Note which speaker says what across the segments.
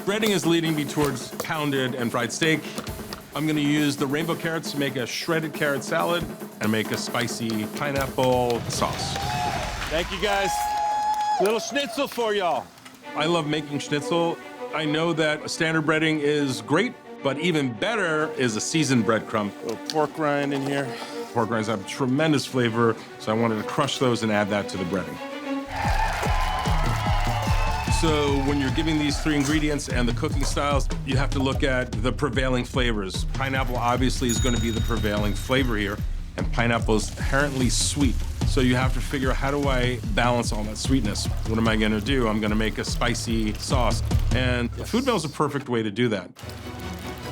Speaker 1: Breading is leading me towards pounded and fried steak. I'm gonna use the rainbow carrots to make a shredded carrot salad and make a spicy pineapple sauce.
Speaker 2: Thank you, guys. Little schnitzel for y'all.
Speaker 1: I love making schnitzel. I know that standard breading is great, but even better is a seasoned breadcrumb.
Speaker 2: Little pork rind in here.
Speaker 1: Pork rinds have tremendous flavor, so I wanted to crush those and add that to the breading. So when you're giving these three ingredients and the cooking styles, you have to look at the prevailing flavors. Pineapple obviously is going to be the prevailing flavor here, and pineapple is inherently sweet. So you have to figure out, how do I balance all that sweetness? What am I going to do? I'm going to make a spicy sauce, and a food mill is a perfect way to do that.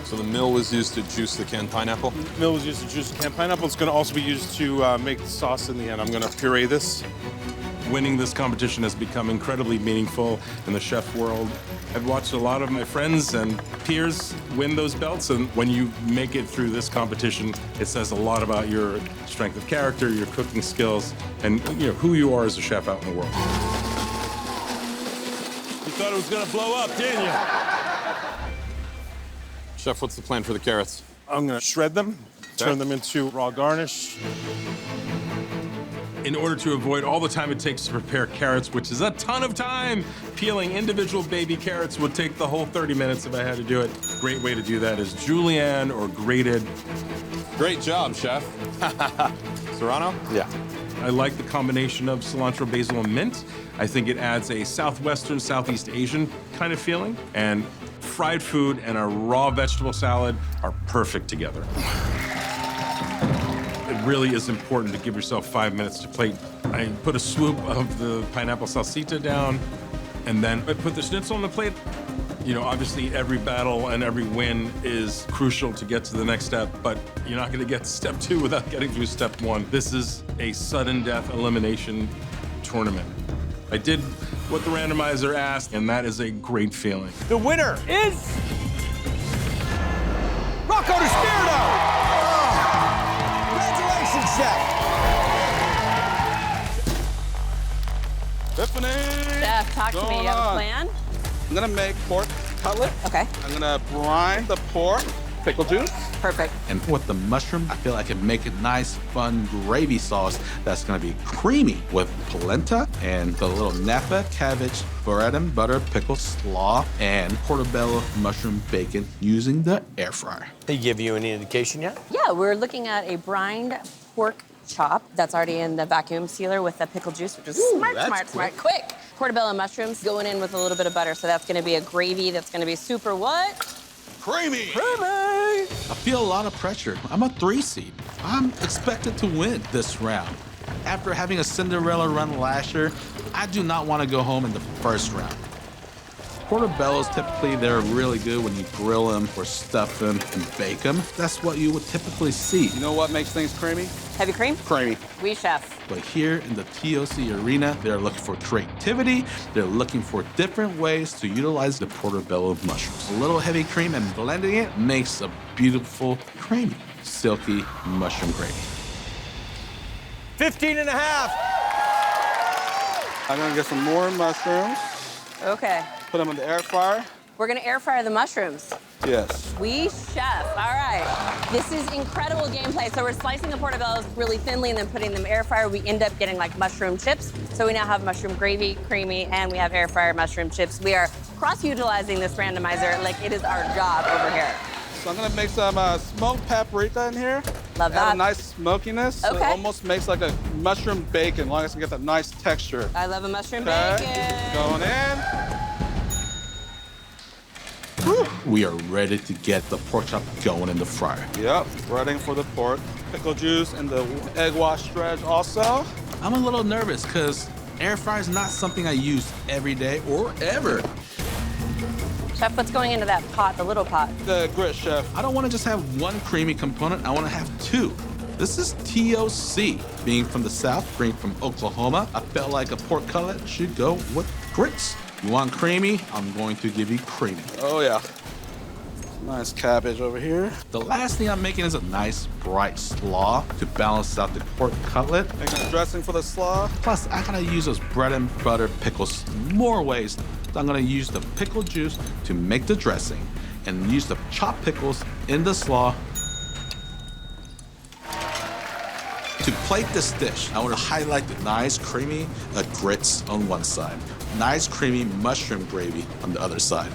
Speaker 3: So the mill was used to juice the canned pineapple?
Speaker 2: Mill was used to juice the canned pineapple. It's going to also be used to make the sauce in the end. I'm going to puree this.
Speaker 1: Winning this competition has become incredibly meaningful in the chef world. I've watched a lot of my friends and peers win those belts, and when you make it through this competition, it says a lot about your strength of character, your cooking skills, and who you are as a chef out in the world.
Speaker 2: You thought it was going to blow up, didn't you?
Speaker 3: Chef, what's the plan for the carrots?
Speaker 2: I'm going to shred them, turn them into raw garnish.
Speaker 1: In order to avoid all the time it takes to prepare carrots, which is a ton of time, peeling individual baby carrots would take the whole 30 minutes if I had to do it. Great way to do that is julienne or grated.
Speaker 3: Great job, Chef. Serrano?
Speaker 2: Yeah.
Speaker 1: I like the combination of cilantro, basil, and mint. I think it adds a Southwestern, Southeast Asian kind of feeling. And fried food and a raw vegetable salad are perfect together. It really is important to give yourself 5 minutes to plate. I put a swoop of the pineapple salsita down, and then I put the schnitzel on the plate. Obviously every battle and every win is crucial to get to the next step, but you're not gonna get to step 2 without getting through step 1. This is a sudden death elimination tournament. I did what the randomizer asked, and that is a great feeling.
Speaker 2: The winner is Rocco DiSpirito! Congratulations, Chef!
Speaker 3: Tiffany!
Speaker 4: Chef, talk to me. You have a plan?
Speaker 5: I'm gonna make pork cutlet.
Speaker 4: Okay.
Speaker 5: I'm gonna brine the pork, pickle juice.
Speaker 4: Perfect.
Speaker 6: And with the mushroom, I feel I can make a nice, fun gravy sauce that's gonna be creamy with polenta and the little napa, cabbage, bread and butter, pickle slaw, and portobello mushroom bacon using the air fryer.
Speaker 2: They give you any indication yet?
Speaker 4: Yeah, we're looking at a brined pork chop that's already in the vacuum sealer with the pickle juice, which is smart. Quick. Portobello mushrooms going in with a little bit of butter, so that's gonna be a gravy that's gonna be super what?
Speaker 5: Creamy.
Speaker 6: I feel a lot of pressure. I'm a 3 seed. I'm expected to win this round. After having a Cinderella run last year, I do not want to go home in the first round. Portobellos, typically, they're really good when you grill them or stuff them and bake them. That's what you would typically see.
Speaker 5: You know what makes things creamy?
Speaker 4: Heavy cream?
Speaker 5: Creamy.
Speaker 4: Oui, chef.
Speaker 6: But here in the TOC arena, they're looking for creativity. They're looking for different ways to utilize the portobello mushrooms. A little heavy cream and blending it makes a beautiful, creamy, silky mushroom gravy.
Speaker 2: 15 and a half.
Speaker 5: I'm gonna get some more mushrooms,
Speaker 4: Okay.
Speaker 5: put them in the air fryer.
Speaker 4: We're gonna air fryer the mushrooms.
Speaker 5: Yes.
Speaker 4: Oui, chef. All right. This is incredible gameplay. So we're slicing the portobellos really thinly and then putting them in the air fryer. We end up getting like mushroom chips. So we now have mushroom gravy, creamy, and we have air fryer mushroom chips. We are cross-utilizing this randomizer like it is our job over here.
Speaker 5: So I'm gonna make some smoked paprika in here.
Speaker 4: Love
Speaker 5: Add
Speaker 4: that.
Speaker 5: a nice smokiness. So it
Speaker 4: Okay.
Speaker 5: almost makes like a mushroom bacon, as long as I can get that nice texture.
Speaker 4: I love a mushroom
Speaker 5: Okay.
Speaker 4: bacon.
Speaker 5: Going in.
Speaker 6: We are ready to get the pork chop going in the fryer.
Speaker 5: Yep, breading for the pork. Pickle juice and the egg wash dredge also.
Speaker 6: I'm a little nervous because air fryer is not something I use every day or ever.
Speaker 4: Chef, what's going into that pot, the little pot?
Speaker 5: The grit, chef.
Speaker 6: I don't want to just have one creamy component. I want to have 2. This is TOC. Being from the South, being from Oklahoma, I felt like a pork cutlet should go with grits. You want creamy? I'm going to give you creamy.
Speaker 5: Oh yeah. Nice cabbage over here.
Speaker 6: The last thing I'm making is a nice bright slaw to balance out the pork cutlet.
Speaker 5: Making a dressing for the slaw.
Speaker 6: Plus, I gotta use those bread and butter pickles more ways Next, I'm gonna use the pickle juice to make the dressing and use the chopped pickles in the slaw. To plate this dish, I want to highlight the nice creamy grits on one side, nice creamy mushroom gravy on the other side,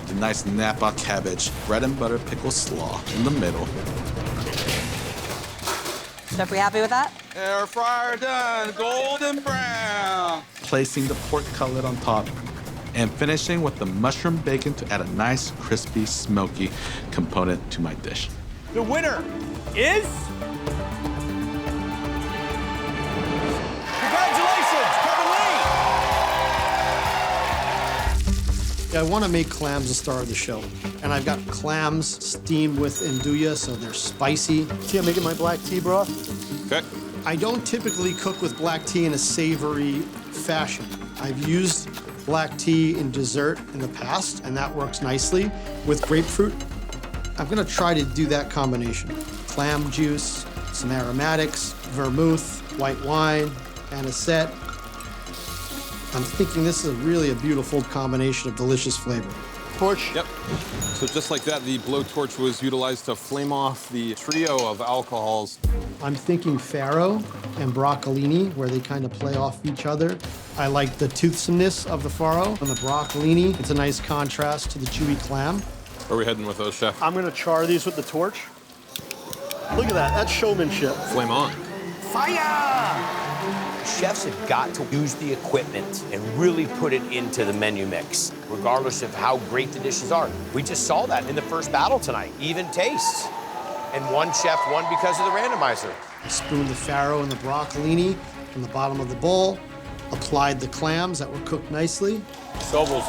Speaker 6: the nice Napa cabbage, bread and butter pickle slaw in the middle.
Speaker 4: Chef, we happy with that?
Speaker 5: Air fryer done, golden brown.
Speaker 6: Placing the pork cutlet on top, and finishing with the mushroom bacon to add a nice, crispy, smoky component to my dish.
Speaker 7: The winner is... Congratulations, Kevin Lee!
Speaker 8: Yeah, I want to make clams the star of the show. And I've got clams steamed with andouille, so they're spicy. See, I'm making my black tea broth.
Speaker 3: Okay.
Speaker 8: I don't typically cook with black tea in a savory fashion. I've used black tea in dessert in the past, and that works nicely. With grapefruit, I'm gonna try to do that combination. Clam juice, some aromatics, vermouth, white wine, anisette. I'm thinking this is really a beautiful combination of delicious flavor. Torch.
Speaker 3: Yep. So just like that, the blowtorch was utilized to flame off the trio of alcohols.
Speaker 8: I'm thinking farro and broccolini, where they kind of play off each other. I like the toothsomeness of the farro and the broccolini. It's a nice contrast to the chewy clam.
Speaker 3: Where are we heading with those, Chef?
Speaker 8: I'm gonna char these with the torch. Look at that, that's showmanship.
Speaker 3: Flame on.
Speaker 7: Fire! Chefs have got to use the equipment and really put it into the menu mix, regardless of how great the dishes are. We just saw that in the first battle tonight, even tastes. And one chef won because of the randomizer.
Speaker 8: Spooned the farro and the broccolini from the bottom of the bowl, applied the clams that were cooked nicely.
Speaker 7: Sobel's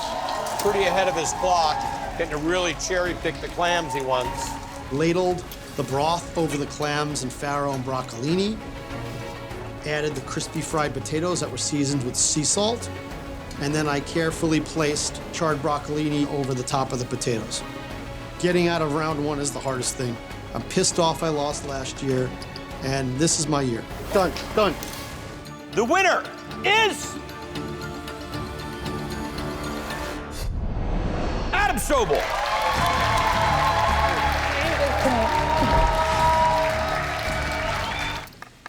Speaker 7: pretty ahead of his clock, getting to really cherry pick the clams he wants.
Speaker 8: Ladled the broth over the clams and farro and broccolini. Added the crispy fried potatoes that were seasoned with sea salt. And then I carefully placed charred broccolini over the top of the potatoes. Getting out of round one is the hardest thing. I'm pissed off I lost last year, and this is my year. Done, done.
Speaker 7: The winner is... Adam Sobel.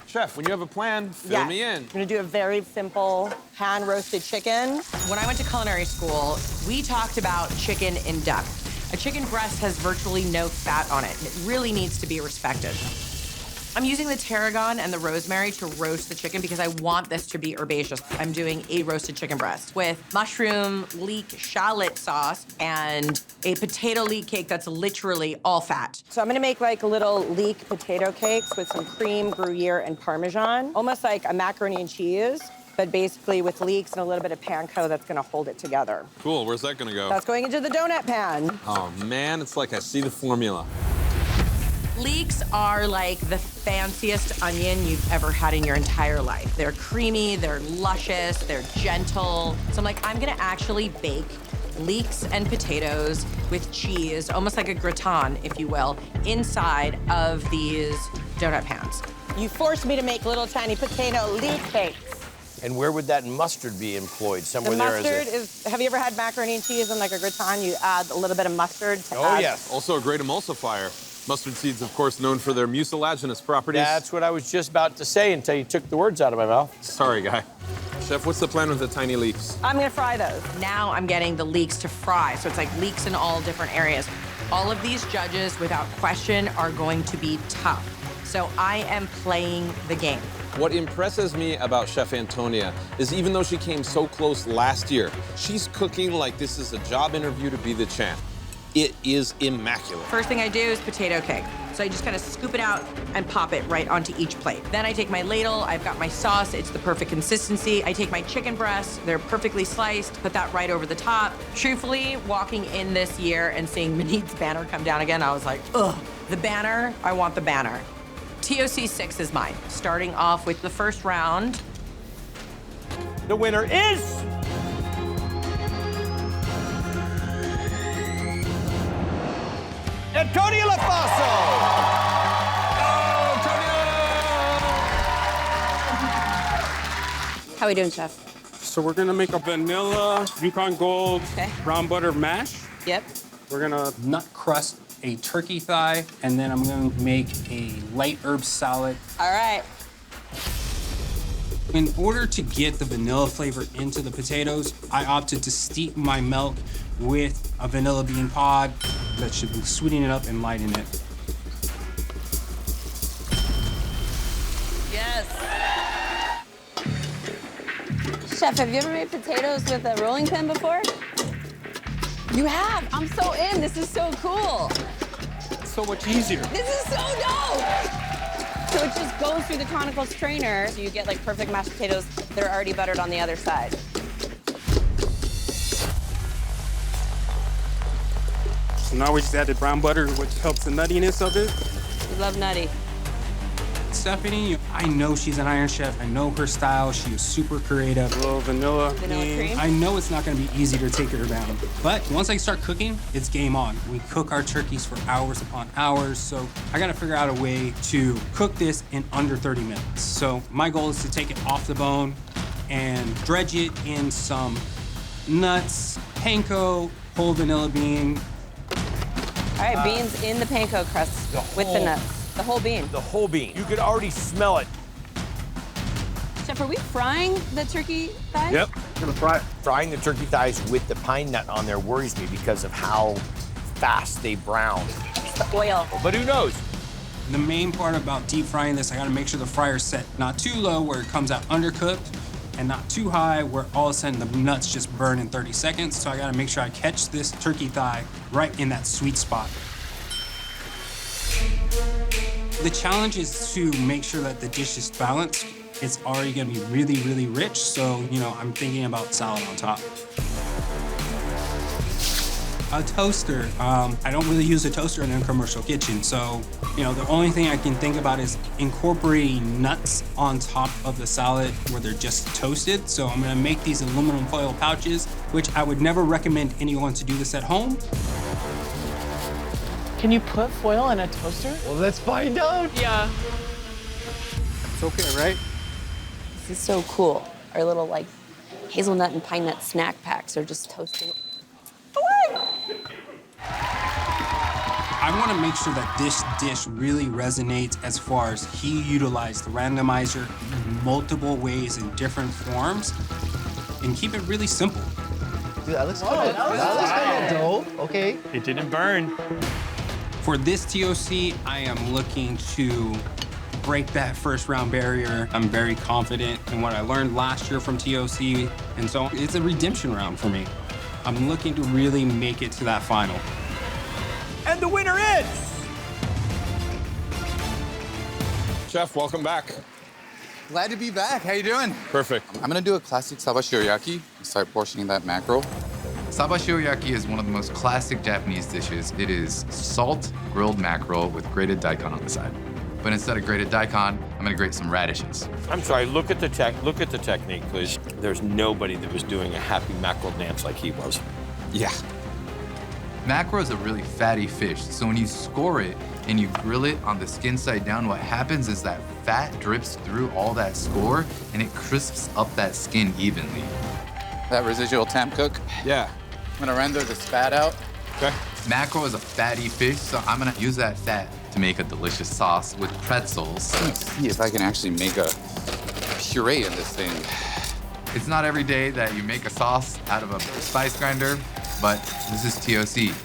Speaker 3: Chef, when you have a plan, fill me in.
Speaker 9: I'm gonna do a very simple hand-roasted chicken.
Speaker 10: When I went to culinary school, we talked about chicken in depth. A chicken breast has virtually no fat on it. It really needs to be respected. I'm using the tarragon and the rosemary to roast the chicken because I want this to be herbaceous. I'm doing a roasted chicken breast with mushroom leek shallot sauce and a potato leek cake that's literally all fat.
Speaker 9: So I'm gonna make like little leek potato cakes with some cream, Gruyere, and Parmesan. Almost like a macaroni and cheese, but basically with leeks and a little bit of panko that's gonna hold it together.
Speaker 3: Cool, where's that gonna go?
Speaker 9: That's going into the donut pan.
Speaker 3: Oh man, it's like I see the formula.
Speaker 10: Leeks are like the fanciest onion you've ever had in your entire life. They're creamy, they're luscious, they're gentle. So I'm like, I'm gonna actually bake leeks and potatoes with cheese, almost like a gratin, if you will, inside of these donut pans.
Speaker 9: You forced me to make little tiny potato leek cakes.
Speaker 7: And where would that mustard be employed?
Speaker 9: The
Speaker 7: Somewhere there
Speaker 9: mustard is, have you ever had macaroni and cheese and like a gratin? You add a little bit of mustard to
Speaker 7: Oh,
Speaker 9: add.
Speaker 7: yes.
Speaker 3: Also a great emulsifier. Mustard seeds, of course, known for their mucilaginous properties.
Speaker 7: That's what I was just about to say until you took the words out of my mouth.
Speaker 3: Sorry, Guy. Chef, what's the plan with the tiny leeks?
Speaker 9: I'm gonna fry those.
Speaker 10: Now I'm getting the leeks to fry, so it's like leeks in all different areas. All of these judges, without question, are going to be tough. So I am playing the game.
Speaker 3: What impresses me about Chef Antonia is even though she came so close last year, she's cooking like this is a job interview to be the champ. It is immaculate.
Speaker 10: First thing I do is potato cake. So I just kind of scoop it out and pop it right onto each plate. Then I take my ladle, I've got my sauce, it's the perfect consistency. I take my chicken breasts, they're perfectly sliced, put that right over the top. Truthfully, walking in this year and seeing Manid's banner come down again, I was like, ugh, the banner, I want the banner. TOC 6 is mine. Starting off with the first round.
Speaker 7: The winner is... Antonio LaFaso!
Speaker 4: How we doing, Chef?
Speaker 5: So we're gonna make a vanilla Yukon Gold brown butter mash.
Speaker 4: Yep.
Speaker 5: We're gonna
Speaker 11: Nut crust a turkey thigh, and then I'm going to make a light herb salad.
Speaker 4: All right.
Speaker 11: In order to get the vanilla flavor into the potatoes, I opted to steep my milk with a vanilla bean pod. That should sweeten it up and lighten it.
Speaker 4: Yes. Chef, have you ever made potatoes with a rolling pin before? You have? I'm so in. This is so cool.
Speaker 5: It's so much easier.
Speaker 4: This is so dope. So it just goes through the conical strainer, so you get like perfect mashed potatoes that are already buttered on the other side.
Speaker 5: So now we just added brown butter, which helps the nuttiness of it.
Speaker 4: We love nutty.
Speaker 11: Stephanie, I know she's an Iron Chef. I know her style. She is super creative.
Speaker 5: A little vanilla.
Speaker 4: Vanilla cream.
Speaker 11: I know it's not going to be easy to take her down, but once I start cooking, it's game on. We cook our turkeys for hours upon hours, so I got to figure out a way to cook this in under 30 minutes. So my goal is to take it off the bone and dredge it in some nuts, panko, whole vanilla bean.
Speaker 4: All right, beans in the panko crust with the nuts. The whole bean.
Speaker 7: The whole bean. You could already smell it.
Speaker 4: Chef, are we frying the turkey thighs?
Speaker 5: Yep, gonna fry it.
Speaker 7: Frying the turkey thighs with the pine nut on there worries me because of how fast they brown.
Speaker 4: The oil.
Speaker 7: But who knows?
Speaker 11: The main part about deep frying this, I gotta make sure the fryer's set not too low where it comes out undercooked, and not too high where all of a sudden the nuts just burn in 30 seconds. So I gotta make sure I catch this turkey thigh right in that sweet spot. The challenge is to make sure that the dish is balanced. It's already gonna be really, really rich, so, you know, I'm thinking about salad on top. A toaster. I don't really use a toaster in a commercial kitchen, so, you know, the only thing I can think about is incorporating nuts on top of the salad where they're just toasted. So I'm gonna make these aluminum foil pouches, which I would never recommend anyone to do this at home.
Speaker 12: Can you put foil in a toaster?
Speaker 7: Well, let's find out.
Speaker 12: Yeah.
Speaker 5: It's okay, right?
Speaker 4: This is so cool. Our little like hazelnut and pine nut snack packs are just toasting.
Speaker 11: I want to make sure that this dish really resonates as far as he utilized the randomizer in multiple ways in different forms and keep it really simple.
Speaker 13: Dude, that looks good. That looks kind of dope. Okay.
Speaker 5: It didn't burn.
Speaker 11: For this TOC, I am looking to break that first round barrier. I'm very confident in what I learned last year from TOC, and so it's a redemption round for me. I'm looking to really make it to that final.
Speaker 7: And the winner is...
Speaker 3: Chef, welcome back.
Speaker 14: Glad to be back. How you doing?
Speaker 3: Perfect.
Speaker 14: I'm gonna do a classic saba shiroyaki. Start portioning that mackerel. Saba shiroyaki is one of the most classic Japanese dishes. It is salt grilled mackerel with grated daikon on the side. But instead of grated daikon, I'm gonna grate some radishes.
Speaker 7: I'm sorry, look at the technique, please. There's nobody that was doing a happy mackerel dance like he was.
Speaker 14: Yeah. Mackerel is a really fatty fish, so when you score it and you grill it on the skin side down, what happens is that fat drips through all that score and it crisps up that skin evenly. That residual temp cook?
Speaker 3: Yeah.
Speaker 14: I'm gonna render the fat out.
Speaker 3: Okay.
Speaker 14: Mackerel is a fatty fish, so I'm gonna use that fat to make a delicious sauce with pretzels. Let's see if I can actually make a puree in this thing. It's not every day that you make a sauce out of a spice grinder, but this is TOC.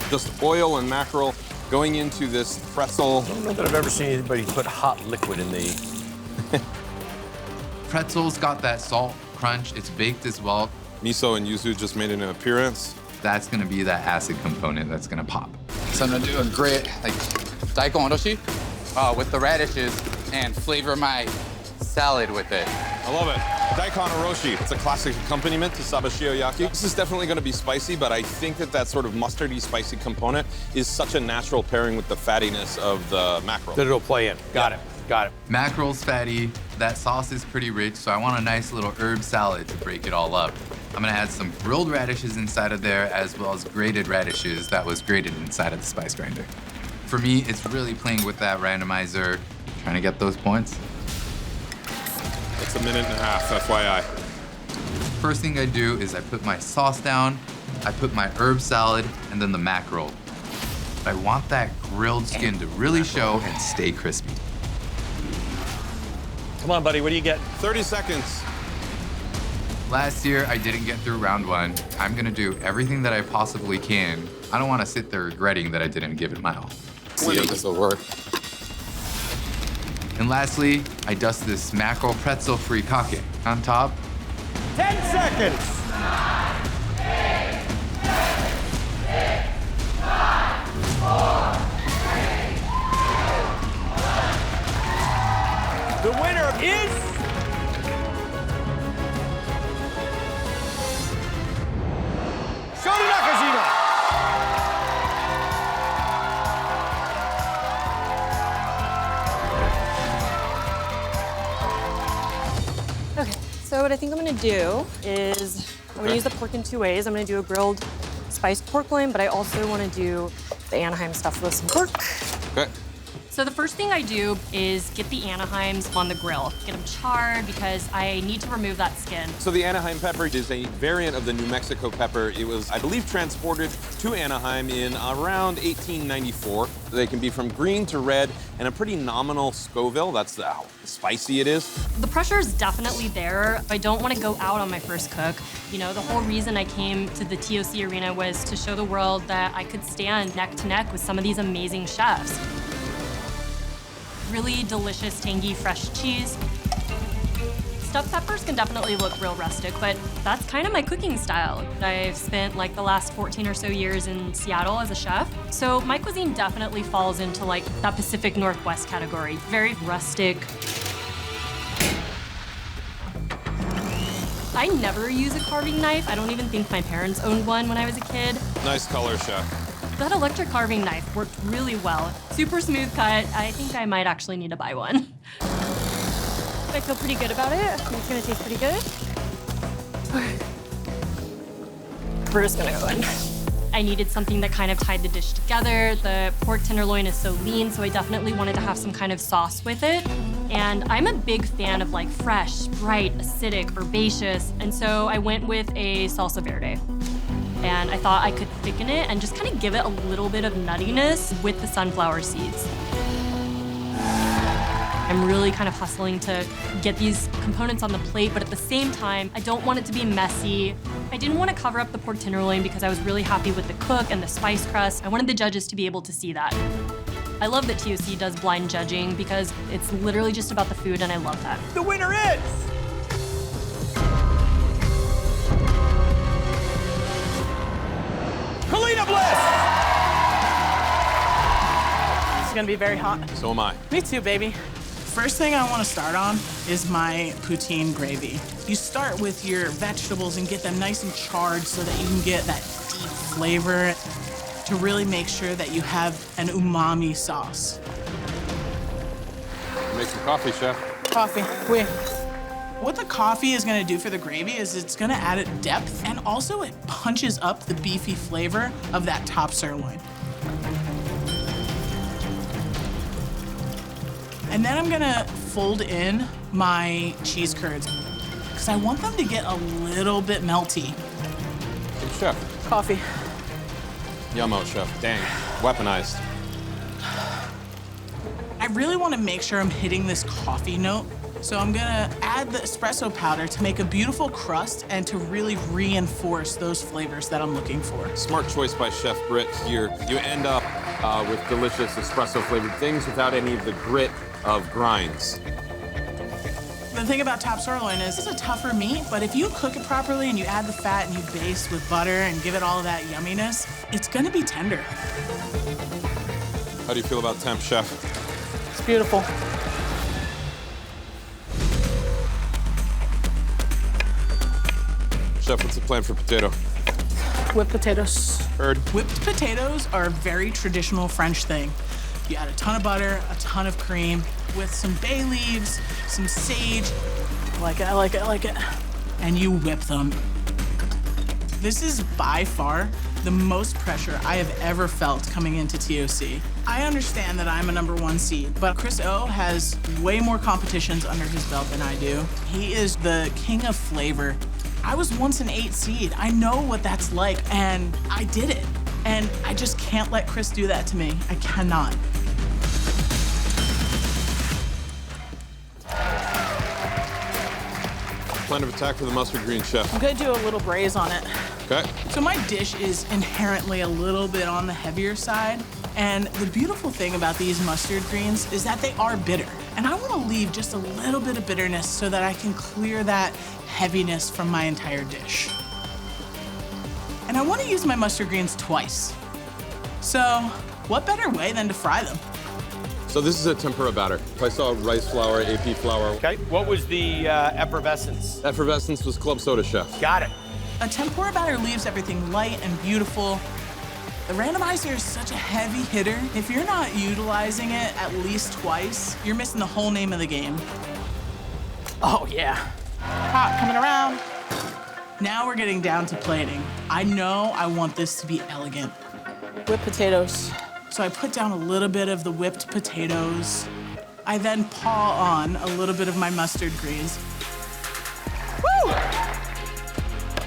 Speaker 3: Just oil and mackerel going into this pretzel.
Speaker 7: I don't know that I've ever seen anybody put hot liquid in the...
Speaker 14: Pretzels got that salt crunch. It's baked as well.
Speaker 3: Miso and yuzu just made an appearance.
Speaker 14: That's gonna be that acid component that's gonna pop. So I'm gonna do a great, like, daikon oroshi with the radishes and flavor my salad with it.
Speaker 3: I love it. Daikon oroshi. It's a classic accompaniment to saba shiroyaki. This is definitely going to be spicy, but I think that sort of mustardy spicy component is such a natural pairing with the fattiness of the mackerel.
Speaker 7: That it'll play in. Got it.
Speaker 14: Mackerel's fatty. That sauce is pretty rich, so I want a nice little herb salad to break it all up. I'm gonna add some grilled radishes inside of there, as well as grated radishes that was grated inside of the spice grinder. For me, it's really playing with that randomizer, trying to get those points.
Speaker 3: It's a minute and a half, FYI.
Speaker 14: First thing I do is I put my sauce down, I put my herb salad, and then the mackerel. I want that grilled skin to really show and stay crispy.
Speaker 7: Come on, buddy, what do you get?
Speaker 3: 30 seconds.
Speaker 14: Last year, I didn't get through round 1. I'm gonna do everything that I possibly can. I don't wanna sit there regretting that I didn't give it my all.
Speaker 3: See if this will work.
Speaker 14: And lastly, I dust this mackerel pretzel furikake on top.
Speaker 7: 10 seconds. The winner is Shota Nakajima.
Speaker 4: Okay, so what I think I'm gonna do is I'm gonna use the pork in 2 ways. I'm gonna do a grilled spiced pork loin, but I also wanna do the Anaheim stuffed with some pork.
Speaker 3: Okay.
Speaker 15: So the first thing I do is get the Anaheims on the grill. Get them charred because I need to remove that skin.
Speaker 3: So the Anaheim pepper is a variant of the New Mexico pepper. It was, I believe, transported to Anaheim in around 1894. They can be from green to red and a pretty nominal Scoville. That's how spicy it is.
Speaker 15: The pressure is definitely there. I don't want to go out on my first cook. You know, the whole reason I came to the TOC arena was to show the world that I could stand neck to neck with some of these amazing chefs. Really delicious, tangy, fresh cheese. Stuffed peppers can definitely look real rustic, but that's kind of my cooking style. I've spent like the last 14 or so years in Seattle as a chef, so my cuisine definitely falls into like that Pacific Northwest category. Very rustic. I never use a carving knife. I don't even think my parents owned one when I was a kid.
Speaker 3: Nice color, chef.
Speaker 15: That electric carving knife worked really well. Super smooth cut. I think I might actually need to buy one.
Speaker 4: I feel pretty good about it. I think it's gonna taste pretty good. We're just gonna go in.
Speaker 15: I needed something that kind of tied the dish together. The pork tenderloin is so lean, so I definitely wanted to have some kind of sauce with it. And I'm a big fan of like fresh, bright, acidic, herbaceous, and so I went with a salsa verde. And I thought I could thicken it and just kind of give it a little bit of nuttiness with the sunflower seeds. I'm really kind of hustling to get these components on the plate, but at the same time, I don't want it to be messy. I didn't want to cover up the pork tenderloin because I was really happy with the cook and the spice crust. I wanted the judges to be able to see that. I love that TOC does blind judging because it's literally just about the food, and I love that.
Speaker 7: The winner is
Speaker 12: It's gonna be very hot.
Speaker 3: So am I.
Speaker 12: Me too, baby. First thing I want to start on is my poutine gravy. You start with your vegetables and get them nice and charred so that you can get that deep flavor to really make sure that you have an umami sauce.
Speaker 3: Make some coffee, chef.
Speaker 12: Coffee. Oui. What the coffee is gonna do for the gravy is it's gonna add it depth, and also it punches up the beefy flavor of that top sirloin. And then I'm gonna fold in my cheese curds because I want them to get a little bit melty.
Speaker 3: Hey, chef.
Speaker 12: Coffee.
Speaker 3: Yummo, chef. Dang. Weaponized.
Speaker 12: I really want to make sure I'm hitting this coffee note. So I'm gonna add the espresso powder to make a beautiful crust and to really reinforce those flavors that I'm looking for.
Speaker 3: Smart choice by Chef Britt here. You end up with delicious espresso-flavored things without any of the grit of grinds.
Speaker 12: The thing about top sirloin is it's a tougher meat, but if you cook it properly and you add the fat and you baste with butter and give it all of that yumminess, it's gonna be tender.
Speaker 3: How do you feel about temp, chef?
Speaker 12: It's beautiful.
Speaker 3: Chef, what's the plan for potato?
Speaker 12: Whipped potatoes.
Speaker 3: Heard.
Speaker 12: Whipped potatoes are a very traditional French thing. You add a ton of butter, a ton of cream, with some bay leaves, some sage. I like it, I like it, I like it. And you whip them. This is by far the most pressure I have ever felt coming into TOC. I understand that I'm a #1 seed, but Chris O has way more competitions under his belt than I do. He is the king of flavor I was once an 8 seed. I know what that's like, and I did it. And I just can't let Chris do that to me. I cannot.
Speaker 3: Plan of attack for the mustard green, chef.
Speaker 12: I'm gonna do a little braise on it.
Speaker 3: Okay.
Speaker 12: So my dish is inherently a little bit on the heavier side. And the beautiful thing about these mustard greens is that they are bitter. And I want to leave just a little bit of bitterness so that I can clear that heaviness from my entire dish. And I want to use my mustard greens twice. So what better way than to fry them?
Speaker 3: So this is a tempura batter. I saw rice flour, AP flour.
Speaker 7: Okay, what was the effervescence?
Speaker 3: Effervescence was club soda, chef.
Speaker 7: Got it.
Speaker 12: A tempura batter leaves everything light and beautiful. The randomizer is such a heavy hitter. If you're not utilizing it at least twice, you're missing the whole name of the game. Oh, yeah. Hot, coming around. Now we're getting down to plating. I know I want this to be elegant. Whipped potatoes. So I put down a little bit of the whipped potatoes. I then paw on a little bit of my mustard greens. Woo!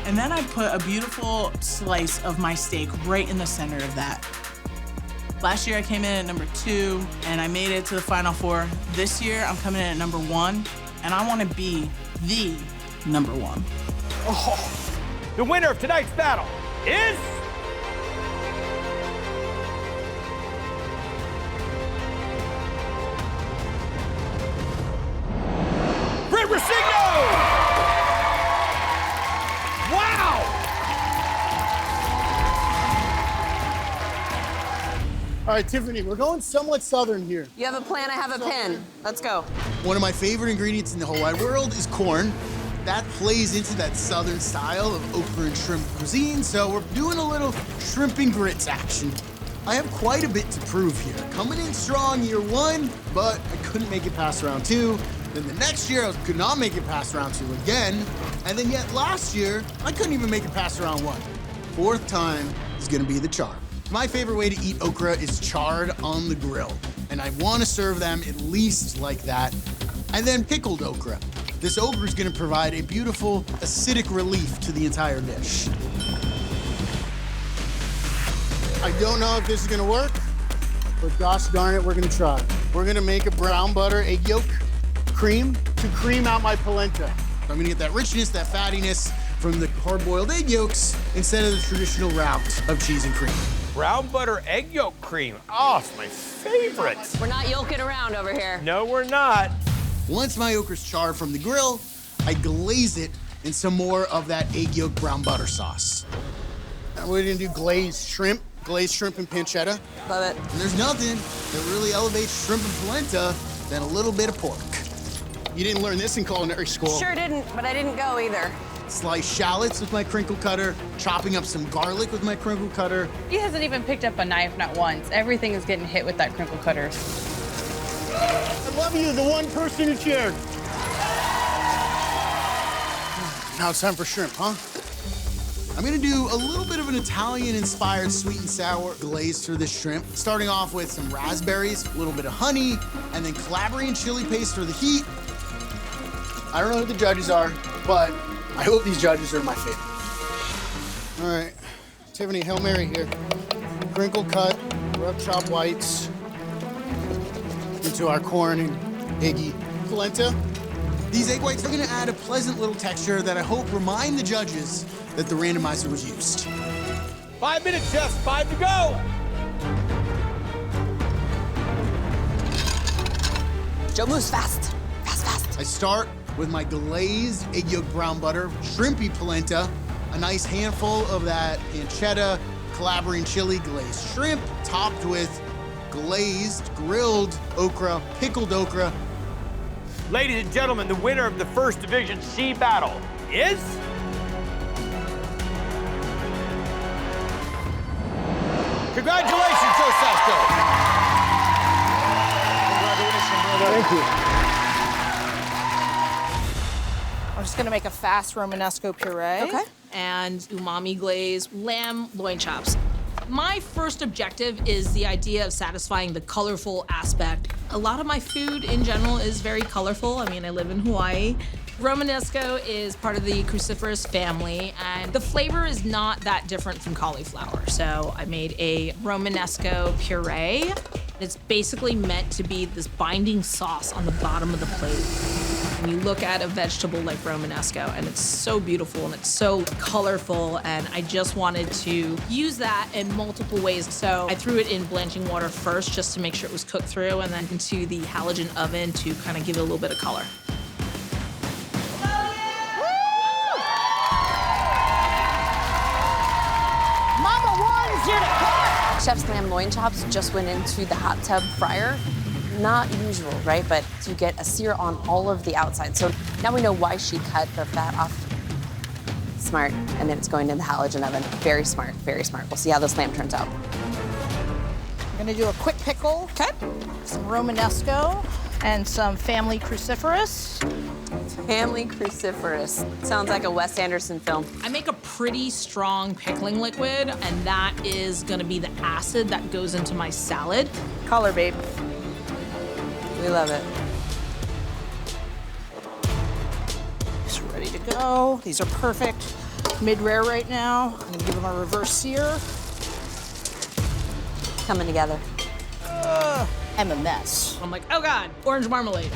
Speaker 12: And then I put a beautiful slice of my steak right in the center of that. Last year I came in at number 2 and I made it to the Final 4. This year I'm coming in at number 1 and I want to be the number 1.
Speaker 7: Oh, the winner of tonight's battle is...
Speaker 8: All right, Tiffany, we're going somewhat southern here.
Speaker 4: You have a plan, I have a pin. Let's go.
Speaker 16: One of my favorite ingredients in the whole wide world is corn. That plays into that southern style of okra and shrimp cuisine, so we're doing a little shrimp and grits action. I have quite a bit to prove here. Coming in strong year 1, but I couldn't make it past round 2. Then the next year, I could not make it past round 2 again. And then yet last year, I couldn't even make it past round 1. 4th time is gonna be the charm. My favorite way to eat okra is charred on the grill, and I want to serve them at least like that. And then pickled okra. This okra is going to provide a beautiful acidic relief to the entire dish. I don't know if this is going to work, but gosh darn it, we're going to try. We're going to make a brown butter egg yolk cream to cream out my polenta. I'm going to get that richness, that fattiness from the hard-boiled egg yolks instead of the traditional route of cheese and cream.
Speaker 7: Brown butter egg yolk cream. Oh, it's my favorite.
Speaker 4: We're not yolking around over here.
Speaker 7: No, we're not.
Speaker 16: Once my okra's charred from the grill, I glaze it in some more of that egg yolk brown butter sauce. Now we're gonna do glazed shrimp and pancetta.
Speaker 4: Love it.
Speaker 16: And there's nothing that really elevates shrimp and polenta than a little bit of pork. You didn't learn this in culinary school.
Speaker 4: Sure didn't, but I didn't go either.
Speaker 16: Sliced shallots with my crinkle cutter, chopping up some garlic with my crinkle cutter.
Speaker 17: He hasn't even picked up a knife, not once. Everything is getting hit with that crinkle cutter.
Speaker 8: I love you, the one person who cheered. Now it's time for shrimp, huh?
Speaker 16: I'm gonna do a little bit of an Italian-inspired sweet and sour glaze for this shrimp, starting off with some raspberries, a little bit of honey, and then Calabrian chili paste for the heat. I don't know who the judges are, but I hope these judges are my favorite. All right, Tiffany, Hail Mary here. Crinkle cut, rub chop whites into our corn and eggy polenta. These egg whites are gonna add a pleasant little texture that I hope remind the judges that the randomizer was used.
Speaker 7: 5 minutes, chefs, 5 to go.
Speaker 4: Joe moves fast, fast.
Speaker 16: I start with my glazed egg yolk brown butter, shrimpy polenta, a nice handful of that pancetta, Calabrian chili glazed shrimp, topped with glazed, grilled okra, pickled okra.
Speaker 7: Ladies and gentlemen, the winner of the First Division C battle is... Congratulations, Joe Sesto.
Speaker 8: Congratulations, brother. Thank you.
Speaker 18: I'm just gonna make a fast Romanesco puree.
Speaker 4: Okay.
Speaker 18: And umami glazed lamb loin chops. My first objective is the idea of satisfying the colorful aspect. A lot of my food in general is very colorful. I mean, I live in Hawaii. Romanesco is part of the cruciferous family, and the flavor is not that different from cauliflower. So I made a Romanesco puree. It's basically meant to be this binding sauce on the bottom of the plate. And you look at a vegetable like Romanesco, and it's so beautiful and it's so colorful, and I just wanted to use that in multiple ways. So I threw it in blanching water first just to make sure it was cooked through, and then into the halogen oven to kind of give it a little bit of color.
Speaker 4: Chef's lamb loin chops just went into the hot tub fryer. Not usual, right? But you get a sear on all of the outside. So now we know why she cut the fat off. Smart. And then it's going in the halogen oven. Very smart, very smart. We'll see how this lamb turns out.
Speaker 19: I'm gonna do a quick pickle.
Speaker 4: Okay.
Speaker 19: Some Romanesco and some family cruciferous.
Speaker 4: Family cruciferous. Sounds like a Wes Anderson film.
Speaker 18: I make a pretty strong pickling liquid, and that is gonna be the acid that goes into my salad.
Speaker 19: Color, babe.
Speaker 4: We love it.
Speaker 19: It's ready to go. These are perfect. Mid-rare right now. I'm gonna give them a reverse sear.
Speaker 4: Coming together.
Speaker 19: I'm a mess.
Speaker 18: I'm like, oh God, orange marmalade.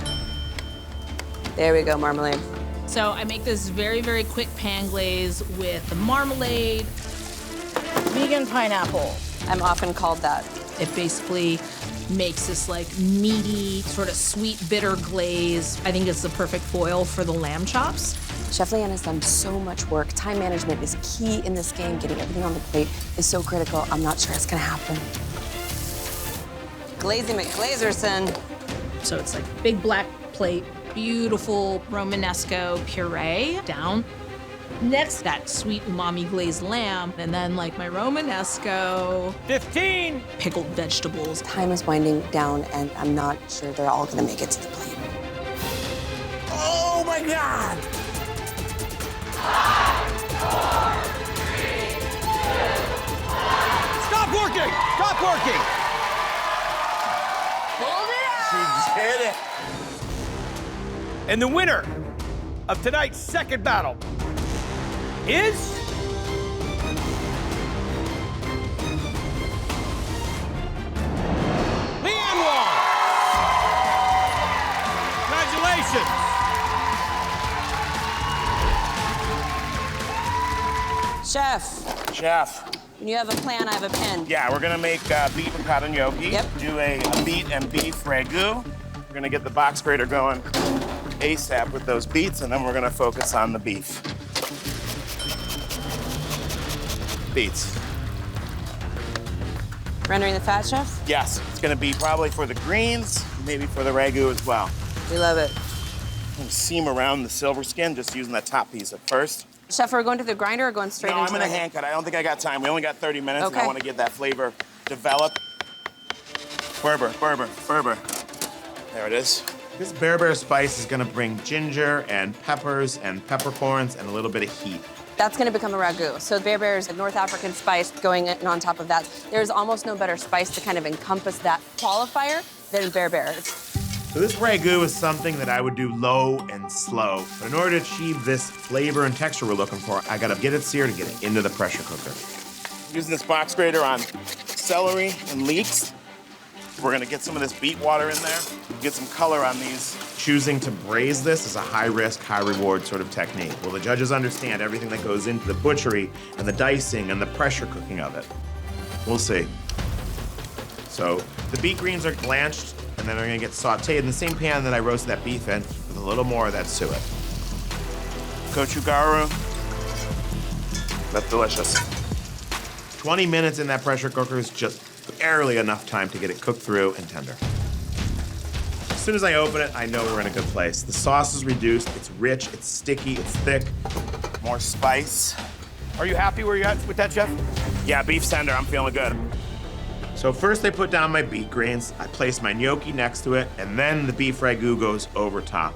Speaker 4: There we go, marmalade.
Speaker 18: So I make this very, very quick pan glaze with the marmalade.
Speaker 19: Vegan pineapple.
Speaker 4: I'm often called that.
Speaker 18: It basically makes this like meaty, sort of sweet, bitter glaze. I think it's the perfect foil for the lamb chops.
Speaker 4: Chef Leanne has done so much work. Time management is key in this game. Getting everything on the plate is so critical. I'm not sure it's gonna happen. Glazy McGlazerson.
Speaker 18: So it's like big black plate, beautiful Romanesco puree down. Next, that sweet umami glazed lamb, and then like my Romanesco.
Speaker 7: 15!
Speaker 18: Pickled vegetables.
Speaker 4: Time is winding down, and I'm not sure they're all gonna make it to the plate.
Speaker 7: Oh my God! 5, 4, 3, 2, 1. Stop working! Stop working!
Speaker 4: Hold it out!
Speaker 7: She did it! And the winner of tonight's second battle is... Leanne Wong! Congratulations!
Speaker 4: Chef, when you have a plan, I have a pen.
Speaker 20: Yeah, we're gonna make beef and cotton gnocchi.
Speaker 4: Yep.
Speaker 20: Do a beet and beef ragu. We're gonna get the box grater going ASAP with those beets, and then we're gonna focus on the beef. Beets.
Speaker 4: Rendering the fat, Chef?
Speaker 20: Yes, it's gonna be probably for the greens, maybe for the ragu as well.
Speaker 4: We love it.
Speaker 20: And seam around the silver skin, just using that top piece at first.
Speaker 4: Chef, are we going to the grinder or going straight
Speaker 20: No,
Speaker 4: into
Speaker 20: I'm gonna
Speaker 4: the...
Speaker 20: hand cut. I don't think I got time. We only got 30 minutes, and I
Speaker 4: Okay.
Speaker 20: wanna get that flavor developed. Berber. There it is. This Berber spice is gonna bring ginger and peppers and peppercorns and a little bit of heat.
Speaker 4: That's going to become a ragu. So berbere is a North African spice going in on top of that. There's almost no better spice to kind of encompass that qualifier than berbere.
Speaker 20: So this ragu is something that I would do low and slow. But in order to achieve this flavor and texture we're looking for, I gotta get it seared and get it into the pressure cooker. Using this box grater on celery and leeks. We're gonna get some of this beet water in there, get some color on these. Choosing to braise this is a high risk, high reward sort of technique. Well, the judges understand everything that goes into the butchery and the dicing and the pressure cooking of it. We'll see. So the beet greens are blanched, and then they're gonna get sauteed in the same pan that I roasted that beef in with a little more of that suet. Gochugaru. That's delicious. 20 minutes in that pressure cooker is just barely enough time to get it cooked through and tender. As soon as I open it, I know we're in a good place. The sauce is reduced, it's rich, it's sticky, it's thick. More spice. Are you happy where you're at with that, Chef? Yeah, beef tender, I'm feeling good. So first I put down my beet greens, I place my gnocchi next to it, and then the beef ragu goes over top.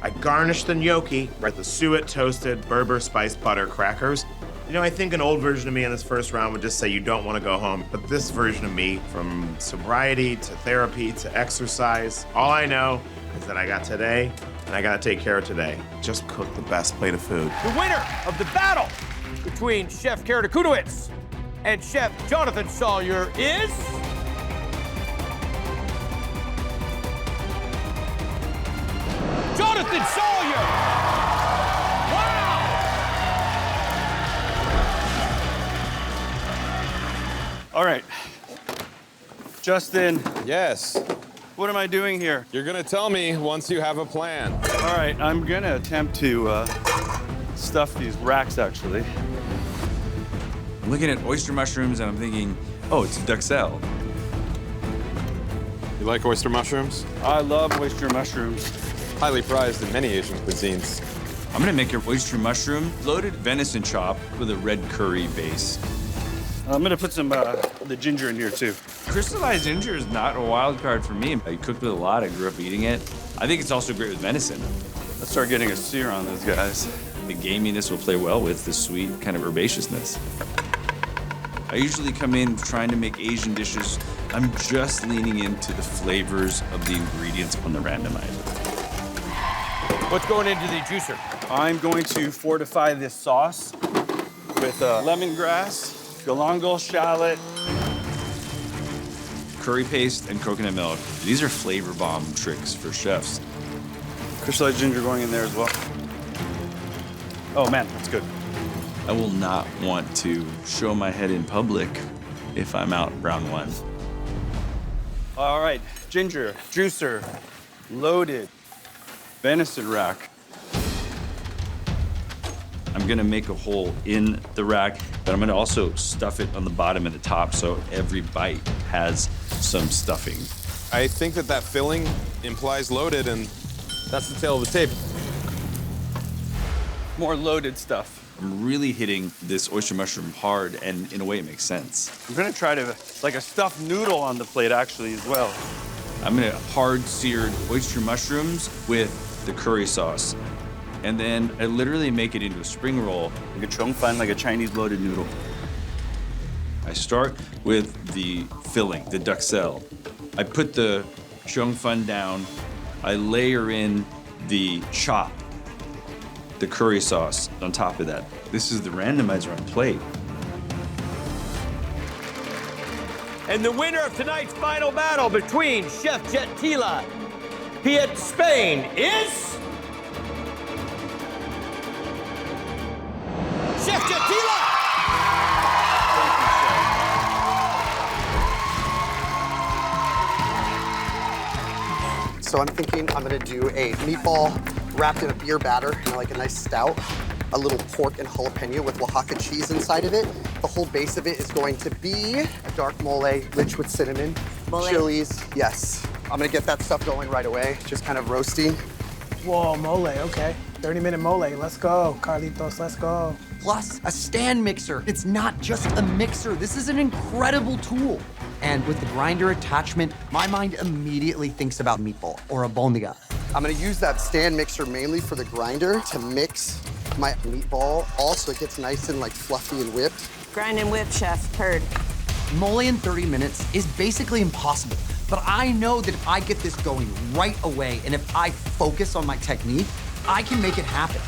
Speaker 20: I garnish the gnocchi with the suet toasted Berber spice butter crackers. You know, I think an old version of me in this first round would just say you don't want to go home. But this version of me, from sobriety to therapy to exercise, all I know is that I got today and I gotta take care of today. Just cook the best plate of food.
Speaker 7: The winner of the battle between Chef Kara Kudowitz and Chef Jonathan Sawyer is... Jonathan Sawyer! Wow!
Speaker 5: All right. Justin.
Speaker 3: Yes.
Speaker 5: What am I doing here?
Speaker 3: You're gonna tell me once you have a plan.
Speaker 5: All right, I'm gonna attempt to stuff these racks, actually.
Speaker 21: I'm looking at oyster mushrooms and I'm thinking, oh, it's a duxelle.
Speaker 3: You like oyster mushrooms?
Speaker 5: I love oyster mushrooms.
Speaker 3: Highly prized in many Asian cuisines.
Speaker 21: I'm gonna make your oyster mushroom loaded venison chop with a red curry base.
Speaker 5: I'm gonna put some the ginger in here too.
Speaker 21: Crystallized ginger is not a wild card for me. I cooked with a lot, I grew up eating it. I think it's also great with venison.
Speaker 5: Let's start getting a sear on those guys.
Speaker 21: The gaminess will play well with the sweet kind of herbaceousness. I usually come in trying to make Asian dishes. I'm just leaning into the flavors of the ingredients on the randomizer.
Speaker 7: What's going into the juicer?
Speaker 5: I'm going to fortify this sauce with lemongrass, galangal shallot,
Speaker 21: curry paste, and coconut milk. These are flavor bomb tricks for chefs.
Speaker 5: crystallized ginger going in there as well. Oh man, that's good.
Speaker 21: I will not want to show my head in public if I'm out round one.
Speaker 5: All right, ginger, juicer, loaded, venison rack.
Speaker 21: I'm gonna make a hole in the rack, but I'm gonna also stuff it on the bottom and the top so every bite has some stuffing.
Speaker 3: I think that filling implies loaded, and that's the tail of the tape.
Speaker 5: More loaded stuff.
Speaker 21: I'm really hitting this oyster mushroom hard, and in a way it makes sense.
Speaker 5: I'm gonna try to, like a stuffed noodle on the plate actually as well.
Speaker 21: I'm gonna hard seared oyster mushrooms with the curry sauce. And then I literally make it into a spring roll.
Speaker 5: Like a chung fan, like a Chinese loaded noodle.
Speaker 21: I start with the filling, the duxelle. I put the chung fan down. I layer in the chop, the curry sauce on top of that. This is the randomizer on plate.
Speaker 7: And the winner of tonight's final battle between Chef Jetila, Piet Spain, is... Chef Jetila!
Speaker 22: So I'm thinking I'm gonna do a meatball wrapped in a beer batter, like a nice stout, a little pork and jalapeno with Oaxaca cheese inside of it. The whole base of it is going to be a dark mole rich with cinnamon, chilies. Yes. I'm gonna get that stuff going right away, just kind of roasting.
Speaker 23: Whoa, mole, okay. 30-minute mole, let's go. Carlitos, let's go.
Speaker 24: Plus a stand mixer. It's not just a mixer. This is an incredible tool. And with the grinder attachment, my mind immediately thinks about meatball or a albóndiga.
Speaker 22: I'm gonna use that stand mixer mainly for the grinder to mix my meatball. Also, it gets nice and like fluffy and whipped.
Speaker 9: Grind and whip, chef, heard.
Speaker 24: Mole in 30 minutes is basically impossible. But I know that if I get this going right away and if I focus on my technique, I can make it happen.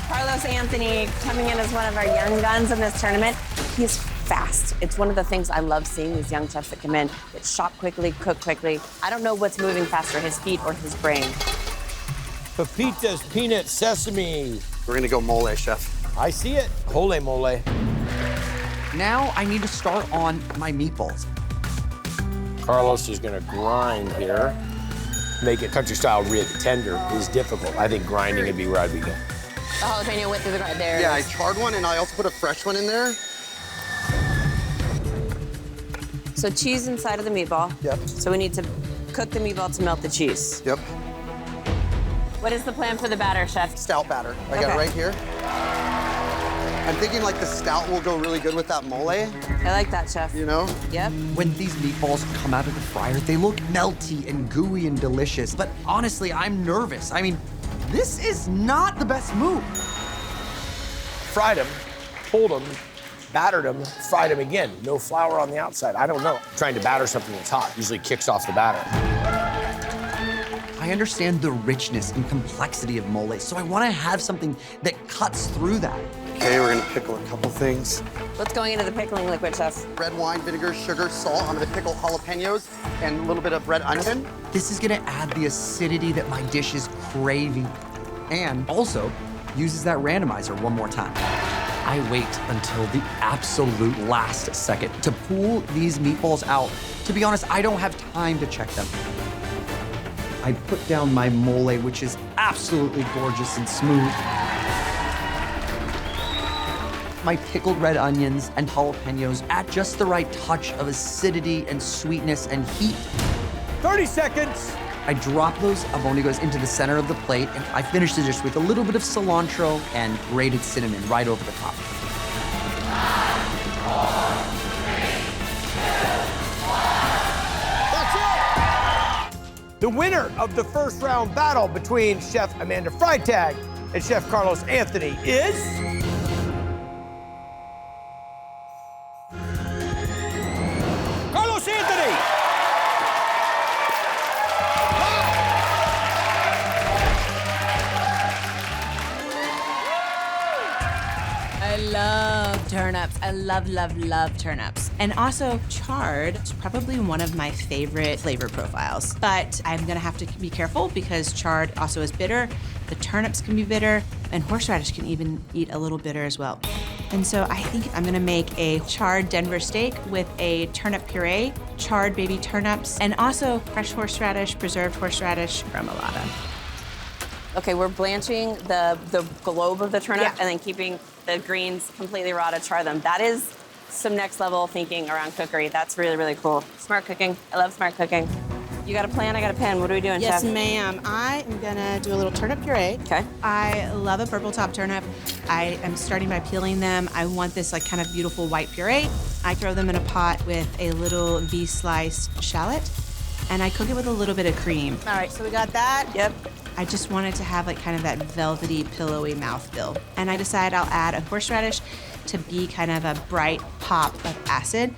Speaker 4: Carlos Anthony coming in as one of our young guns in this tournament. He's fast. It's one of the things I love seeing, these young chefs that come in, that shop quickly, cook quickly. I don't know what's moving faster, his feet or his brain.
Speaker 7: Pepitas peanut sesame.
Speaker 22: We're gonna go mole, chef.
Speaker 7: I see it. Hole mole.
Speaker 24: Now I need to start on my meatballs.
Speaker 7: Carlos is gonna grind here. Make it country style really tender is difficult. I think grinding would be where I'd be going.
Speaker 4: The jalapeno went through the grind there.
Speaker 22: Yeah, I charred one and I also put a fresh one in there.
Speaker 4: So cheese inside of the meatball.
Speaker 22: Yep.
Speaker 4: So we need to cook the meatball to melt the cheese.
Speaker 22: Yep.
Speaker 4: What is the plan for the batter, chef?
Speaker 22: Stout batter. I got it right here. I'm thinking like the stout will go really good with that mole.
Speaker 4: I like that, chef.
Speaker 22: You know?
Speaker 4: Yep.
Speaker 24: When these meatballs come out of the fryer, they look melty and gooey and delicious. But honestly, I'm nervous. I mean, this is not the best move.
Speaker 7: Fried them, pulled them, battered them, fried them again. No flour on the outside. I don't know. Trying to batter something that's hot usually kicks off the batter.
Speaker 24: I understand the richness and complexity of mole, so I want to have something that cuts through that.
Speaker 22: Okay, we're gonna pickle a couple things.
Speaker 4: What's going into the pickling liquid, chef?
Speaker 22: Red wine, vinegar, sugar, salt. I'm gonna pickle jalapenos and a little bit of red onion.
Speaker 24: This is gonna add the acidity that my dish is craving, and also uses that randomizer one more time. I wait until the absolute last second to pull these meatballs out. To be honest, I don't have time to check them. I put down my mole, which is absolutely gorgeous and smooth. My pickled red onions and jalapenos add just the right touch of acidity and sweetness and heat.
Speaker 1: 30 seconds.
Speaker 24: I drop those abonigos into the center of the plate, and I finish the dish with a little bit of cilantro and grated cinnamon right over the top.
Speaker 1: That's it! The winner of the first round battle between Chef Amanda Freitag and Chef Carlos Anthony is... Carlos Anthony!
Speaker 2: I love turnips. I love turnips. And also, chard is probably one of my favorite flavor profiles. But I'm gonna have to be careful because chard also is bitter. The turnips can be bitter, and horseradish can even eat a little bitter as well. And so I think I'm gonna make a charred Denver steak with a turnip puree, charred baby turnips, and also fresh horseradish, preserved horseradish, remoulade.
Speaker 4: Okay, we're blanching the globe of the turnip and then keeping the greens completely raw to char them. That is some next level thinking around cookery. That's really, really cool. Smart cooking. I love smart cooking. You got a plan, I got a pen. What are we doing,
Speaker 19: Yes,
Speaker 4: chef?
Speaker 19: ma'am. I am gonna do a little turnip puree.
Speaker 4: Okay.
Speaker 2: I love a purple top turnip. I am starting by peeling them. I want this like kind of beautiful white puree. I throw them in a pot with a little V-sliced shallot, and I cook it with a little bit of cream.
Speaker 19: All right, so we got that.
Speaker 4: Yep.
Speaker 2: I just want it to have like kind of that velvety, pillowy mouthfeel. And I decide I'll add a horseradish to be kind of a bright pop of acid.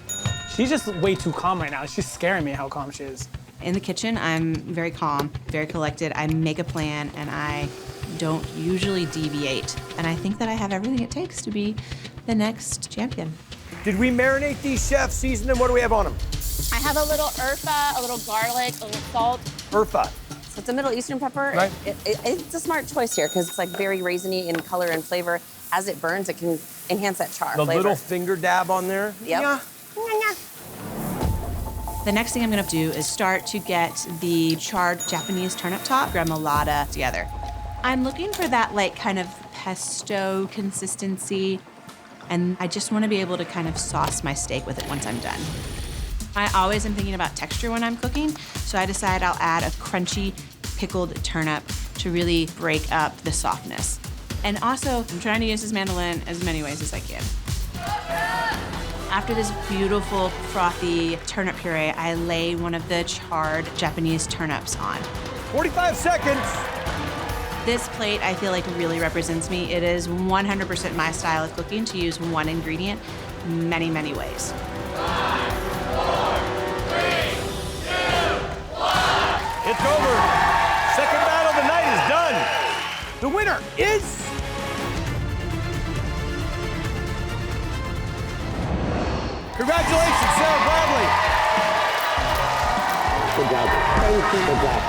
Speaker 23: She's just way too calm right now. She's scaring me how calm she is.
Speaker 2: In the kitchen, I'm very calm, very collected. I make a plan and I don't usually deviate. And I think that I have everything it takes to be the next champion.
Speaker 1: Did we marinate these, chef? Season them? What do we have on them?
Speaker 4: I have a little urfa, a little garlic, a little salt.
Speaker 1: Urfa.
Speaker 4: So it's a Middle Eastern pepper.
Speaker 1: Right.
Speaker 4: It's a smart choice here because it's like very raisiny in color and flavor. As it burns, it can enhance that char
Speaker 1: The
Speaker 4: flavor.
Speaker 1: little finger dab on there.
Speaker 4: Yep.
Speaker 1: Yeah.
Speaker 2: The next thing I'm gonna do is start to get the charred Japanese turnip top remoulade together. I'm looking for that like kind of pesto consistency, and I just wanna be able to kind of sauce my steak with it once I'm done. I always am thinking about texture when I'm cooking, so I decide I'll add a crunchy pickled turnip to really break up the softness. And also, I'm trying to use this mandolin as many ways as I can. After this beautiful frothy turnip puree, I lay one of the charred Japanese turnips on.
Speaker 1: 45 seconds.
Speaker 2: This plate, I feel like, really represents me. It is 100% my style of cooking to use one ingredient many, many ways.
Speaker 1: 5, 4, 3, 2, 1. It's over. Second battle of the night is done. The winner is... Congratulations, Sarah Bradley.
Speaker 6: Good job. Thank you. Good job.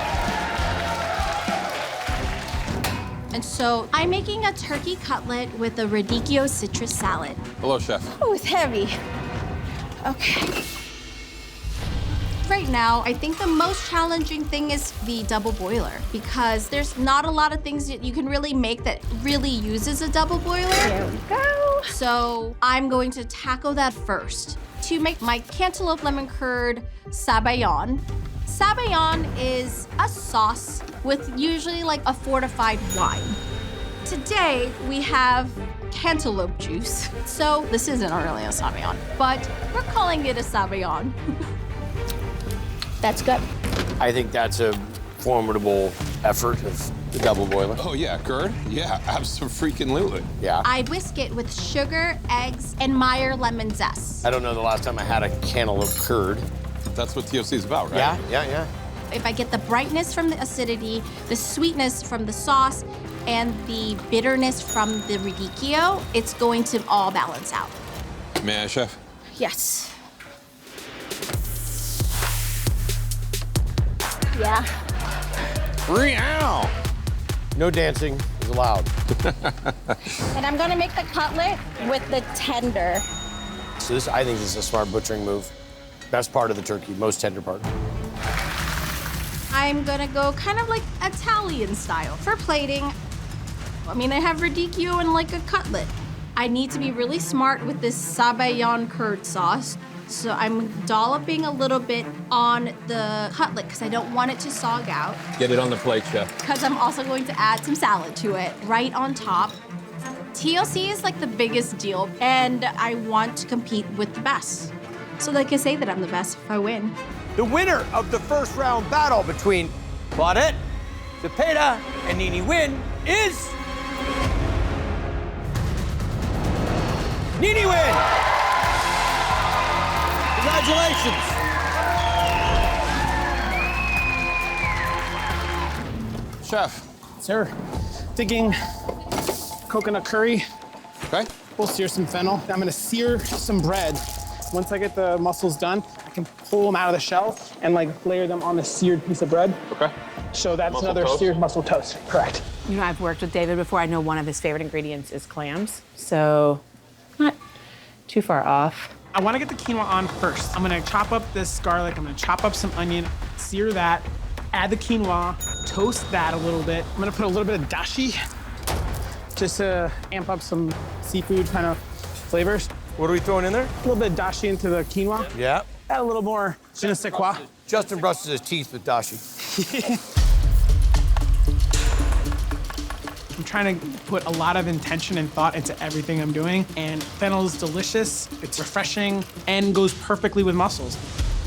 Speaker 15: And so I'm making a turkey cutlet with a radicchio citrus salad.
Speaker 3: Hello, chef.
Speaker 15: Oh, it's heavy. Okay. Right now, I think the most challenging thing is the double boiler because there's not a lot of things that you can really make that really uses a double boiler. There we go. So I'm going to tackle that first. To make my cantaloupe lemon curd sabayon. Sabayon is a sauce with usually like a fortified wine. Today, we have cantaloupe juice. So this isn't really a sabayon, but we're calling it a sabayon. That's good.
Speaker 7: I think that's a formidable effort of the double boiler.
Speaker 3: Oh yeah, curd? Yeah, abso-freaking-lutely.
Speaker 7: Yeah.
Speaker 15: I whisk it with sugar, eggs, and Meyer lemon zest.
Speaker 7: I don't know the last time I had a cantaloupe curd.
Speaker 3: That's what TOC is about, right?
Speaker 7: Yeah.
Speaker 10: If I get the brightness from the acidity, the sweetness from the sauce, and the bitterness from the radicchio, it's going to all balance out.
Speaker 3: May I, Chef?
Speaker 10: Yes. Yeah.
Speaker 3: Meow.
Speaker 7: No dancing is allowed.
Speaker 10: And I'm gonna make the cutlet with the tender.
Speaker 7: So this, I think this is a smart butchering move. Best part of the turkey, most tender part.
Speaker 10: I'm gonna go kind of like Italian style for plating. I mean, I have radicchio and like a cutlet. I need to be really smart with this sabayon curd sauce. So I'm dolloping a little bit on the cutlet because I don't want it to sog out.
Speaker 3: Get it on the plate, Chef.
Speaker 10: Because I'm also going to add some salad to it right on top. TLC is like the biggest deal, and I want to compete with the best. So they can say that I'm the best if I win.
Speaker 7: The winner of the first round battle between Claudette, Zepeda, and Nini Win is... Nini Win! Congratulations!
Speaker 3: Chef.
Speaker 23: Sir, thinking coconut curry.
Speaker 3: Okay.
Speaker 23: We'll sear some fennel. I'm gonna sear some bread. Once I get the mussels done, I can pull them out of the shell and like layer them on the seared piece of bread.
Speaker 3: Okay.
Speaker 23: So that's
Speaker 3: Mussel
Speaker 23: another
Speaker 3: toast?
Speaker 23: seared mussel toast, correct.
Speaker 9: You know, I've worked with David before. I know one of his favorite ingredients is clams. So not too far off.
Speaker 23: I wanna get the quinoa on first. I'm gonna chop up this garlic, I'm gonna chop up some onion, sear that, add the quinoa, toast that a little bit. I'm gonna put a little bit of dashi just to amp up some seafood kind of flavors.
Speaker 7: What are we throwing in there?
Speaker 23: A little bit of dashi into the quinoa.
Speaker 7: Yeah.
Speaker 23: Add a little more je ne sais quoi.
Speaker 7: Justin brushes his teeth with dashi.
Speaker 23: I'm trying to put a lot of intention and thought into everything I'm doing, and fennel is delicious, it's refreshing, and goes perfectly with mussels.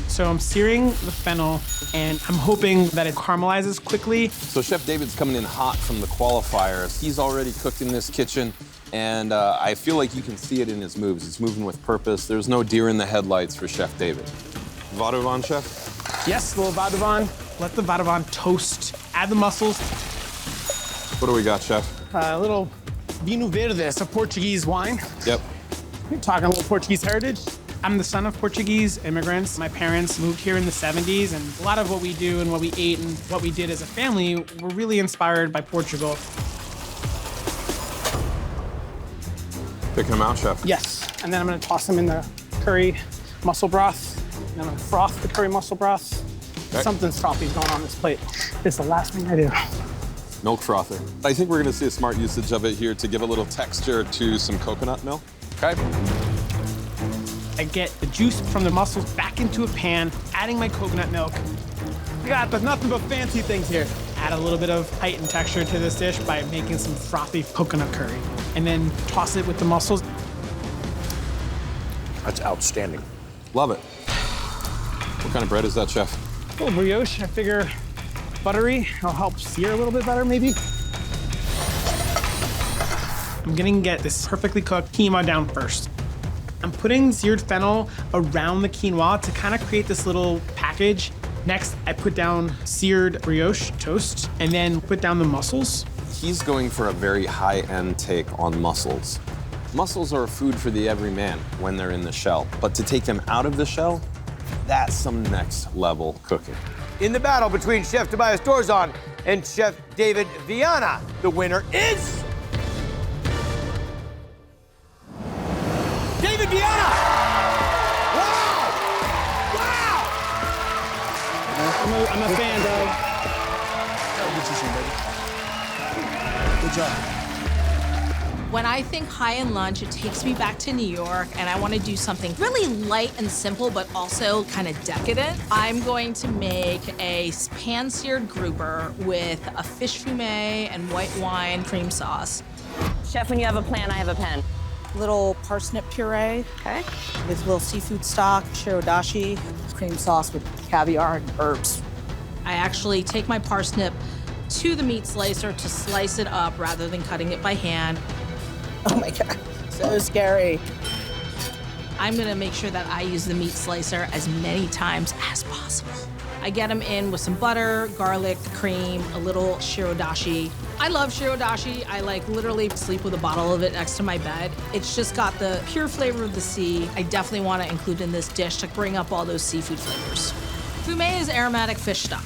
Speaker 23: So I'm searing the fennel, and I'm hoping that it caramelizes quickly.
Speaker 3: So Chef David's coming in hot from the qualifiers. He's already cooked in this kitchen, and I feel like you can see it in his moves. He's moving with purpose. There's no deer in the headlights for Chef David. Vadouvan, Chef?
Speaker 23: Yes, a little vadouvan. Let the vadouvan toast. Add the mussels.
Speaker 3: What do we got, Chef?
Speaker 23: A little vinho verde, it's a Portuguese wine.
Speaker 3: Yep.
Speaker 23: We're talking a little Portuguese heritage. I'm the son of Portuguese immigrants. My parents moved here in the 70s, and a lot of what we do and what we ate and what we did as a family were really inspired by Portugal.
Speaker 3: Picking them out, Chef.
Speaker 23: Yes, and then I'm gonna toss them in the curry mussel broth. And I'm gonna froth the curry mussel broth.
Speaker 3: Okay.
Speaker 23: Something's frothy's going on this plate. It's the last thing I do.
Speaker 3: Milk frother. I think we're gonna see a smart usage of it here to give a little texture to some coconut milk. Okay.
Speaker 23: I get the juice from the mussels back into a pan, adding my coconut milk. There's nothing but fancy things here. Add a little bit of height and texture to this dish by making some frothy coconut curry. And then toss it with the mussels.
Speaker 7: That's outstanding.
Speaker 3: Love it. What kind of bread is that, Chef?
Speaker 23: A little brioche, I figure buttery. It'll help sear a little bit better, maybe. I'm gonna get this perfectly cooked quinoa down first. I'm putting seared fennel around the quinoa to kind of create this little package. Next, I put down seared brioche toast and then put down the mussels.
Speaker 3: He's going for a very high-end take on mussels. Mussels are a food for the everyman when they're in the shell, but to take them out of the shell, that's some next level cooking.
Speaker 7: In the battle between Chef Tobias Dorzan and Chef David Viana, the winner is... David Viana! Wow! Wow!
Speaker 23: I'm a fan, Doug.
Speaker 16: I'll get you some, baby. Good job.
Speaker 18: When I think high-end lunch, it takes me back to New York, and I want to do something really light and simple, but also kind of decadent. I'm going to make a pan-seared grouper with a fish fumet and white wine cream sauce.
Speaker 4: Chef, when you have a plan, I have a pen.
Speaker 19: Little parsnip puree.
Speaker 4: Okay.
Speaker 19: With a little seafood stock, shirodashi, cream sauce with caviar and herbs.
Speaker 18: I actually take my parsnip to the meat slicer to slice it up rather than cutting it by hand.
Speaker 19: Oh my God, so scary.
Speaker 18: I'm gonna make sure that I use the meat slicer as many times as possible. I get them in with some butter, garlic, cream, a little shirodashi. I love shirodashi. I like literally sleep with a bottle of it next to my bed. It's just got the pure flavor of the sea. I definitely want to include in this dish to bring up all those seafood flavors. Fumet is aromatic fish stock.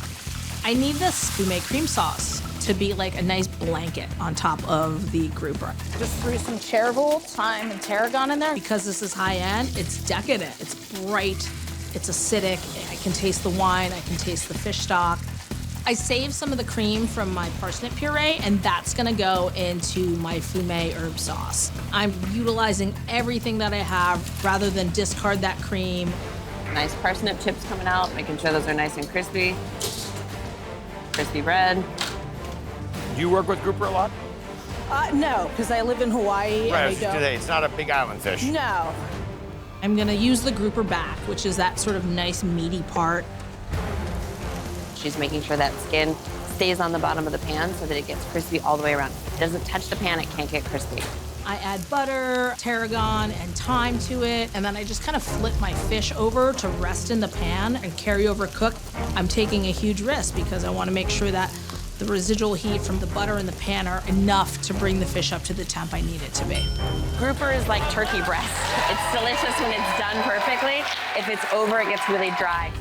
Speaker 18: I need this fumet cream sauce to be like a nice blanket on top of the grouper.
Speaker 19: Just threw some chervil, thyme, and tarragon in there.
Speaker 18: Because this is high end, it's decadent, it's bright, it's acidic. I can taste the wine, I can taste the fish stock. I saved some of the cream from my parsnip puree, and that's gonna go into my fumet herb sauce. I'm utilizing everything that I have rather than discard that cream.
Speaker 4: Nice parsnip chips coming out, making sure those are nice and crispy. Crispy bread.
Speaker 7: Do you work with grouper a lot?
Speaker 19: No, because I live in Hawaii and I don't.
Speaker 7: It's not a big island fish.
Speaker 19: No.
Speaker 18: I'm gonna use the grouper back, which is that sort of nice meaty part.
Speaker 4: She's making sure that skin stays on the bottom of the pan so that it gets crispy all the way around. If it doesn't touch the pan, it can't get crispy.
Speaker 18: I add butter, tarragon, and thyme to it, and then I just kind of flip my fish over to rest in the pan and carry over cook. I'm taking a huge risk because I want to make sure that the residual heat from the butter in the pan are enough to bring the fish up to the temp I need it to be.
Speaker 4: Grouper is like turkey breast. It's delicious when it's done perfectly. If it's over, it gets really dry.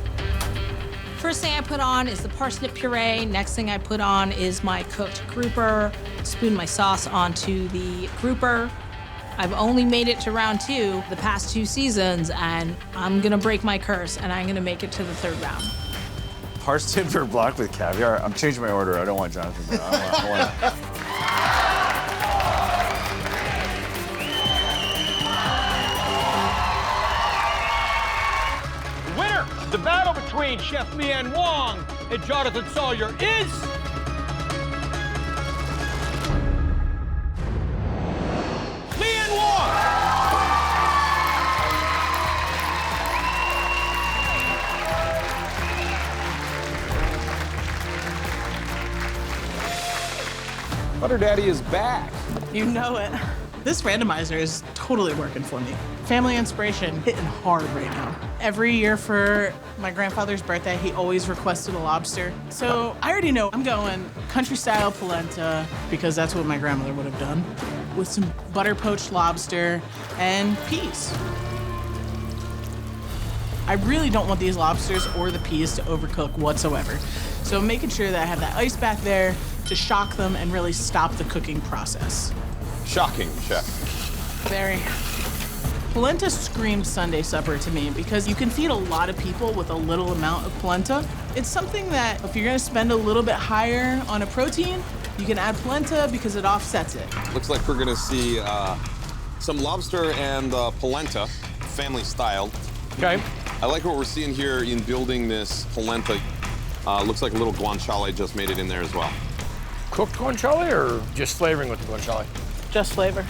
Speaker 18: First thing I put on is the parsnip puree. Next thing I put on is my cooked grouper. Spoon my sauce onto the grouper. I've only made it to round 2 the past 2 seasons, and I'm gonna break my curse, and I'm gonna make it to the 3rd round.
Speaker 21: Parsnip or block with caviar? I'm changing my order. I don't want Jonathan. I want
Speaker 1: The battle between Chef Leanne Wong and Jonathan Sawyer is... Leanne Wong! Butter Daddy is back.
Speaker 23: You know it. This randomizer is totally working for me. Family inspiration hitting hard right now. Every year for my grandfather's birthday, he always requested a lobster. So I already know I'm going country style polenta because that's what my grandmother would have done, with some butter poached lobster and peas. I really don't want these lobsters or the peas to overcook whatsoever. So I'm making sure that I have that ice bath there to shock them and really stop the cooking process.
Speaker 3: Shocking, Chef.
Speaker 23: Very. Polenta screams Sunday supper to me because you can feed a lot of people with a little amount of polenta. It's something that if you're gonna spend a little bit higher on a protein, you can add polenta because it offsets it.
Speaker 3: Looks like we're gonna see some lobster and polenta, family styled.
Speaker 1: Okay.
Speaker 3: I like what we're seeing here in building this polenta. Looks like a little guanciale just made it in there as well.
Speaker 7: Cooked guanciale or just flavoring with the guanciale?
Speaker 23: Just flavor.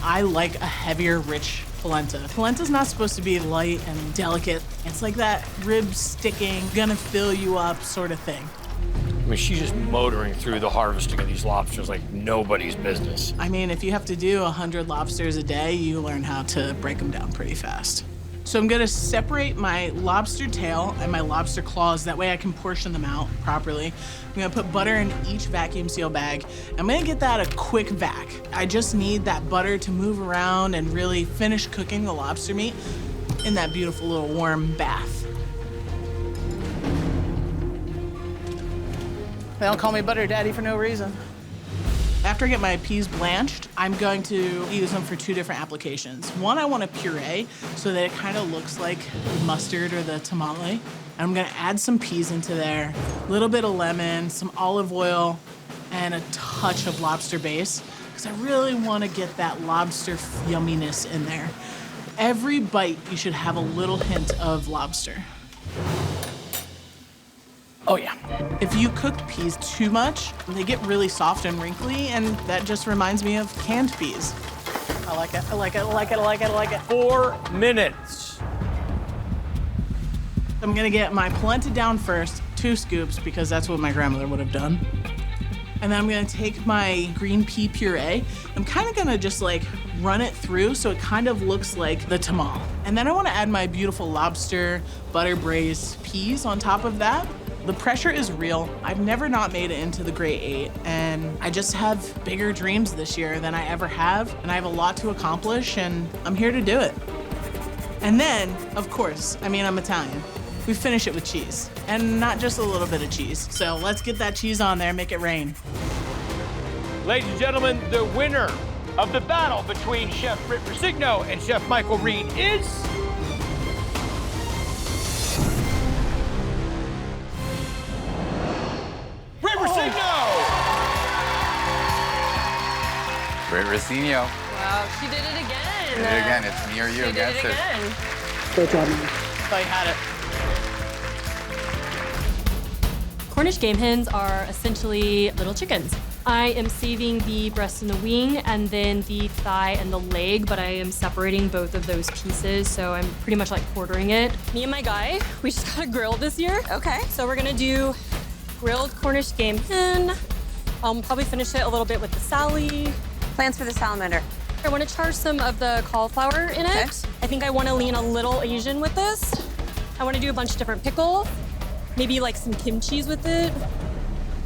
Speaker 23: I like a heavier, rich polenta. Polenta's not supposed to be light and delicate. It's like that rib sticking, gonna fill you up sort of thing.
Speaker 7: I mean, she's just motoring through the harvesting of these lobsters like nobody's business.
Speaker 23: I mean, if you have to do 100 lobsters a day, you learn how to break them down pretty fast. So I'm gonna separate my lobster tail and my lobster claws, that way I can portion them out properly. I'm gonna put butter in each vacuum seal bag. I'm gonna get that a quick vac. I just need that butter to move around and really finish cooking the lobster meat in that beautiful little warm bath. They don't call me Butter Daddy for no reason. After I get my peas blanched, I'm going to use them for 2 different applications. One, I want to puree so that it kind of looks like the mustard or the tamale. I'm gonna add some peas into there, a little bit of lemon, some olive oil, and a touch of lobster base, because I really want to get that lobster yumminess in there. Every bite, you should have a little hint of lobster. Oh yeah. If you cook peas too much, they get really soft and wrinkly, and that just reminds me of canned peas. I like it, I like it, I like it, I like it, I like it.
Speaker 7: 4 minutes.
Speaker 23: I'm gonna get my polenta down first, 2 scoops, because that's what my grandmother would have done.
Speaker 19: And then I'm gonna take my green pea puree. I'm kind of gonna just like run it through so it kind of looks like the tamal. And then I wanna add my beautiful lobster butter braised peas on top of that. The pressure is real. I've never not made it into the grade 8, and I just have bigger dreams this year than I ever have, and I have a lot to accomplish, and I'm here to do it. And then, of course, I mean, I'm Italian. We finish it with cheese, and not just a little bit of cheese. So let's get that cheese on there, make it rain.
Speaker 1: Ladies and gentlemen, the winner of the battle between Chef Britt Persigno and Chef Michael Reed is... Britt Persigno!
Speaker 11: Britt Persigno.
Speaker 4: Wow, she did it again.
Speaker 11: Did it again. It's me or you
Speaker 4: She did
Speaker 11: against
Speaker 4: it again.
Speaker 22: Great job, man.
Speaker 19: I had it.
Speaker 15: Cornish game hens are essentially little chickens. I am saving the breast and the wing and then the thigh and the leg, but I am separating both of those pieces, so I'm pretty much like quartering it. Me and my guy, we just got a grill this year.
Speaker 4: Okay.
Speaker 15: So we're gonna do grilled Cornish game hen. Probably finish it a little bit with the Sally.
Speaker 4: Plans for the salamander.
Speaker 15: I want to char some of the cauliflower in it. I think I want to lean a little Asian with this. I want to do a bunch of different pickles, maybe like some kimchis with it.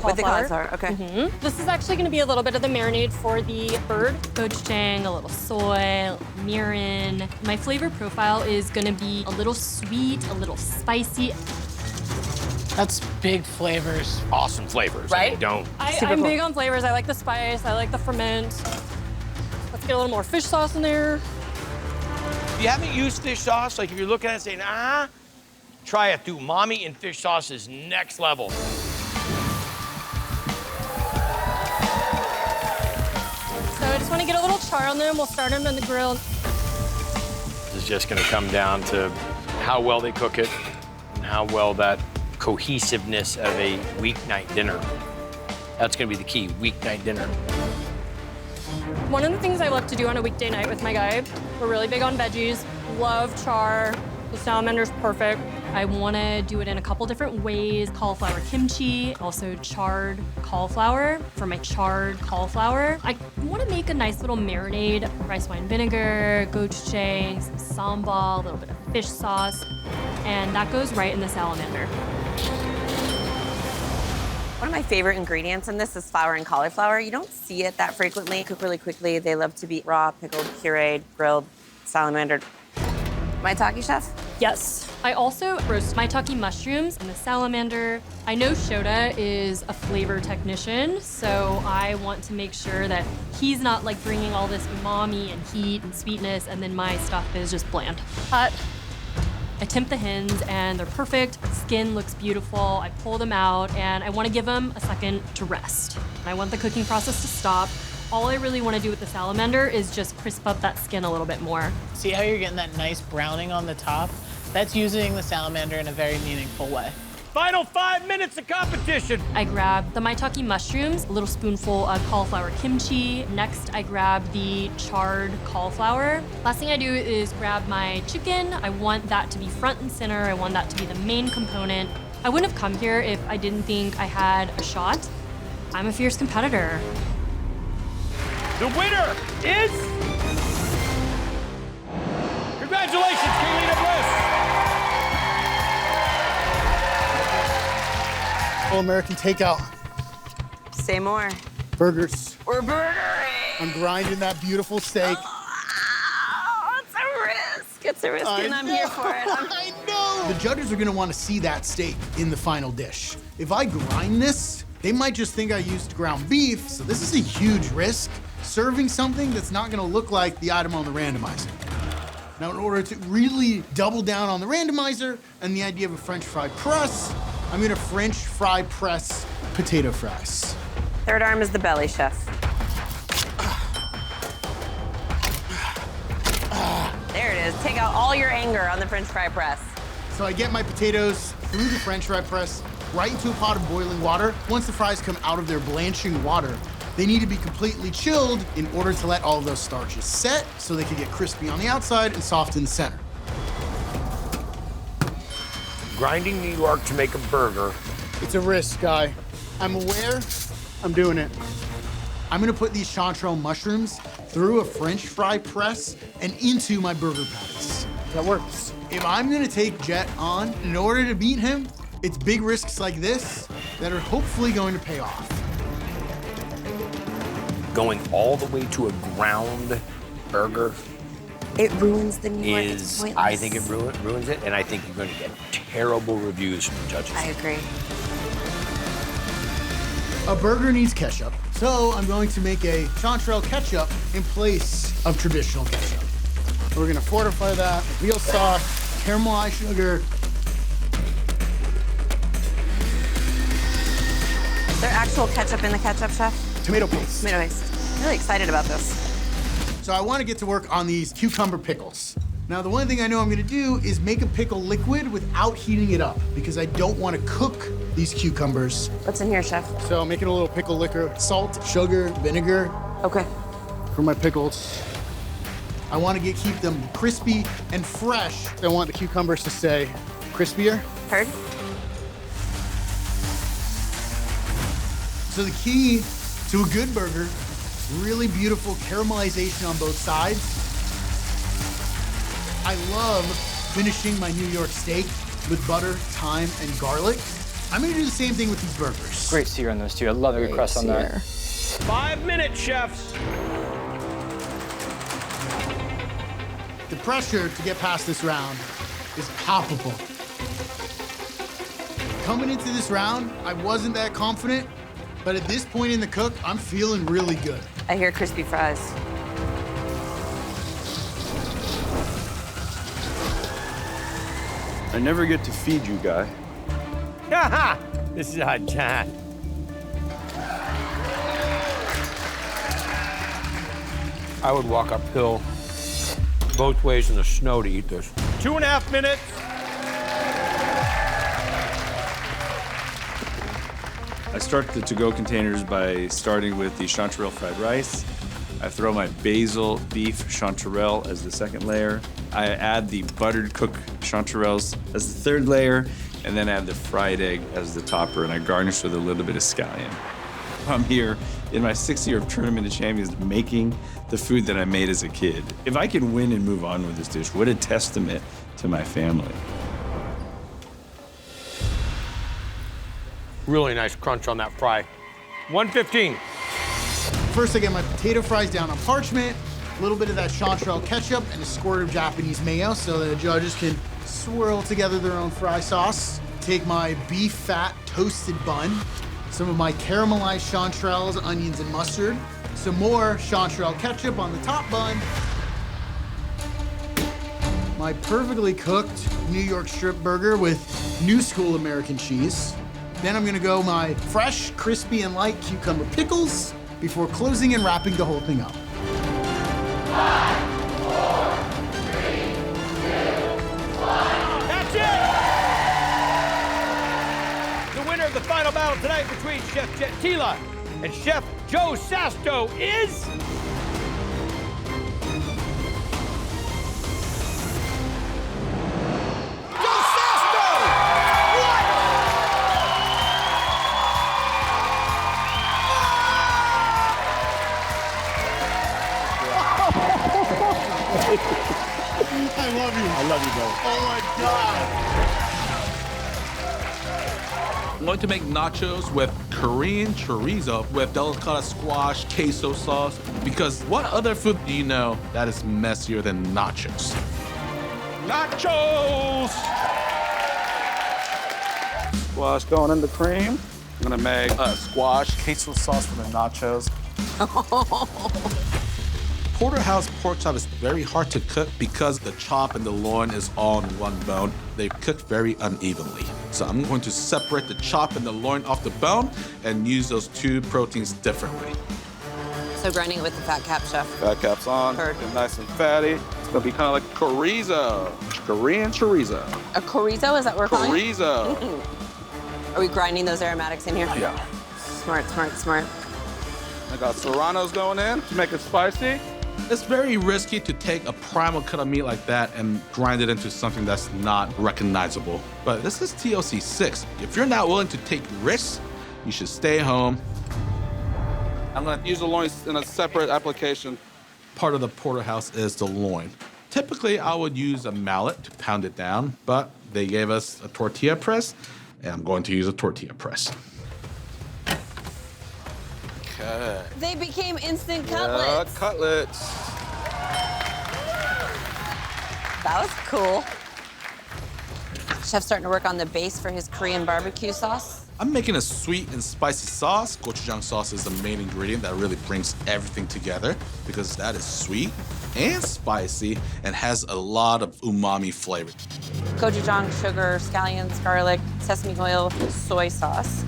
Speaker 4: With the cauliflower, okay.
Speaker 15: This is actually going to be a little bit of the marinade for the bird. Gochujang, a little soy, a little mirin. My flavor profile is going to be a little sweet, a little spicy.
Speaker 23: That's big flavors.
Speaker 7: Awesome flavors.
Speaker 4: Right?
Speaker 15: I'm big on flavors. I like the spice. I like the ferment. Let's get a little more fish sauce in there.
Speaker 7: If you haven't used fish sauce, like if you're looking at it saying, try it. Dude, umami and fish sauce is next level.
Speaker 15: So I just want to get a little char on them. We'll start them in the grill.
Speaker 7: This is just gonna come down to how well they cook it and how well that cohesiveness of a weeknight dinner. That's gonna be the key, weeknight dinner.
Speaker 15: One of the things I love to do on a weekday night with my guy, we're really big on veggies, love char. The salamander's perfect. I want to do it in a couple different ways. Cauliflower kimchi, also charred cauliflower for my charred cauliflower. I want to make a nice little marinade, rice wine vinegar, gochujang, some sambal, a little bit of fish sauce, and that goes right in the salamander.
Speaker 4: One of my favorite ingredients in this is flour and cauliflower. You don't see it that frequently. Cook really quickly. They love to be raw, pickled, pureed, grilled, salamandered. Maitake, chef?
Speaker 15: Yes. I also roast maitake mushrooms in the salamander. I know Shota is a flavor technician, so I want to make sure that he's not like bringing all this umami and heat and sweetness, and then my stuff is just bland. I temp the hens and they're perfect. Skin looks beautiful. I pull them out and I want to give them a second to rest. I want the cooking process to stop. All I really want to do with the salamander is just crisp up that skin a little bit more.
Speaker 23: See how you're getting that nice browning on the top? That's using the salamander in a very meaningful way.
Speaker 1: Final 5 minutes of competition.
Speaker 15: I grab the maitake mushrooms, a little spoonful of cauliflower kimchi. Next, I grab the charred cauliflower. Last thing I do is grab my chicken. I want that to be front and center. I want that to be the main component. I wouldn't have come here if I didn't think I had a shot. I'm a fierce competitor.
Speaker 1: The winner is... Congratulations, Kaylina Bliss.
Speaker 16: All-American takeout.
Speaker 4: Say more.
Speaker 16: Burgers.
Speaker 4: We're burgering.
Speaker 16: I'm grinding that beautiful steak.
Speaker 4: Oh, it's a risk. It's a risk, and I'm here for it.
Speaker 16: I know. The judges are gonna want to see that steak in the final dish. If I grind this, they might just think I used ground beef, so this is a huge risk. Serving something that's not gonna look like the item on the randomizer. Now, in order to really double down on the randomizer and the idea of a French fry press, I'm gonna French fry press potato fries.
Speaker 4: Third arm is the belly, chef. There it is. Take out all your anger on the French fry press.
Speaker 16: So I get my potatoes through the French fry press, right into a pot of boiling water. Once the fries come out of their blanching water, they need to be completely chilled in order to let all of those starches set so they can get crispy on the outside and soft in the center.
Speaker 7: Grinding New York to make a burger.
Speaker 16: It's a risk, Guy. I'm aware
Speaker 23: I'm doing it.
Speaker 16: I'm gonna put these chanterelle mushrooms through a French fry press and into my burger patties.
Speaker 23: That works.
Speaker 16: If I'm gonna take Jet on, in order to beat him, it's big risks like this that are hopefully going to pay off.
Speaker 7: Going all the way to a ground burger
Speaker 4: It ruins the New York. It's
Speaker 7: is,
Speaker 4: pointless.
Speaker 7: I think it ruins it, and I think you're going to get terrible reviews from the judges.
Speaker 4: I agree.
Speaker 16: A burger needs ketchup, so I'm going to make a chanterelle ketchup in place of traditional ketchup. We're gonna fortify that with real sauce, caramelized sugar.
Speaker 4: Is there actual ketchup in the ketchup, chef?
Speaker 16: Tomato paste.
Speaker 4: Tomato paste. I'm really excited about this.
Speaker 16: So I want to get to work on these cucumber pickles. Now, the one thing I know I'm gonna do is make a pickle liquid without heating it up because I don't want to cook these cucumbers.
Speaker 4: What's in here, chef?
Speaker 16: So I'm making a little pickle liquor, salt, sugar, vinegar.
Speaker 4: Okay.
Speaker 16: For my pickles. I want to keep them crispy and fresh. I want the cucumbers to stay crispier.
Speaker 4: Heard.
Speaker 16: So the key to a good burger, really beautiful caramelization on both sides. I love finishing my New York steak with butter, thyme, and garlic. I'm gonna do the same thing with these burgers.
Speaker 12: Great sear on those two. I love your crust on that.
Speaker 1: 5 minutes, chefs.
Speaker 16: The pressure to get past this round is palpable. Coming into this round, I wasn't that confident, but at this point in the cook, I'm feeling really good.
Speaker 4: I hear crispy fries.
Speaker 21: I never get to feed you, Guy.
Speaker 7: Haha! This is a chat. I would walk uphill both ways in the snow to eat this.
Speaker 1: 2.5 minutes.
Speaker 21: I start the to-go containers by starting with the chanterelle fried rice. I throw my basil beef chanterelle as the second layer. I add the buttered cooked chanterelles as the third layer, and then add the fried egg as the topper, and I garnish with a little bit of scallion. I'm here in my 6th year of Tournament of Champions making the food that I made as a kid. If I can win and move on with this dish, what a testament to my family.
Speaker 7: Really nice crunch on that fry.
Speaker 1: 1:15.
Speaker 16: First, I get my potato fries down on parchment, a little bit of that chanterelle ketchup, and a squirt of Japanese mayo so that the judges can swirl together their own fry sauce. Take my beef fat toasted bun, some of my caramelized chanterelles, onions, and mustard, some more chanterelle ketchup on the top bun, my perfectly cooked New York strip burger with new school American cheese. Then I'm gonna go my fresh, crispy, and light cucumber pickles before closing and wrapping the whole thing up.
Speaker 1: 5, 4, 3, 2, 1. That's it! The winner of the final battle tonight between Chef Jet Tila and Chef Joe Sasto is...
Speaker 16: I love you.
Speaker 21: I love you, brother.
Speaker 16: Oh my God.
Speaker 13: I'm going to make nachos with Korean chorizo with delicata squash queso sauce, because what other food do you know that is messier than nachos? Nachos!
Speaker 5: Squash going in the cream. I'm gonna make a squash queso sauce for the nachos.
Speaker 13: Porterhouse pork chop is very hard to cook because the chop and the loin is all in one bone. They cook very unevenly. So I'm going to separate the chop and the loin off the bone and use those two proteins differently.
Speaker 4: So grinding it with the fat cap, chef.
Speaker 5: Fat caps on, get nice and fatty. It's gonna be kind of like chorizo, Korean chorizo.
Speaker 4: A chorizo, is that what we're calling it?
Speaker 5: Chorizo.
Speaker 4: Are we grinding those aromatics in here?
Speaker 5: Yeah.
Speaker 4: Smart, smart, smart.
Speaker 5: I got serranos going in to make it spicy.
Speaker 13: It's very risky to take a primal cut of meat like that and grind it into something that's not recognizable. But this is TLC 6. If you're not willing to take risks, you should stay home I'm gonna use the loin in a separate application. Part of the porterhouse is the loin. Typically, I would use a mallet to pound it down, but they gave us a tortilla press, and I'm going to use a tortilla press. Okay.
Speaker 4: They became instant cutlets.
Speaker 13: Cutlets.
Speaker 4: That was cool. Chef's starting to work on the base for his Korean barbecue sauce.
Speaker 13: I'm making a sweet and spicy sauce. Gochujang sauce is the main ingredient that really brings everything together because that is sweet and spicy and has a lot of umami flavor.
Speaker 4: Gochujang, sugar, scallions, garlic, sesame oil, soy sauce.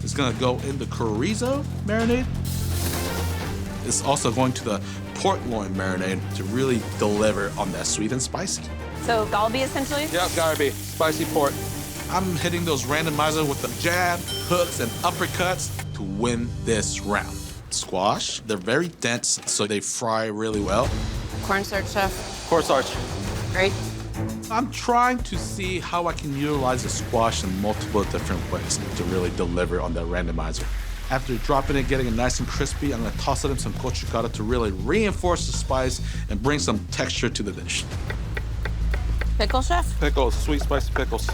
Speaker 13: It's gonna go in the chorizo marinade. It's also going to the pork loin marinade to really deliver on that sweet and spicy.
Speaker 4: So galbi essentially?
Speaker 13: Yep, galbi, spicy pork. I'm hitting those randomizers with the jab, hooks, and uppercuts to win this round. Squash, they're very dense, so they fry really well.
Speaker 4: Cornstarch, chef.
Speaker 13: Cornstarch.
Speaker 4: Great.
Speaker 13: I'm trying to see how I can utilize the squash in multiple different ways to really deliver on that randomizer. After dropping it, getting it nice and crispy, I'm gonna toss it in some gochujang to really reinforce the spice and bring some texture to the dish.
Speaker 4: Pickle, chef?
Speaker 13: Pickles, sweet spicy pickles.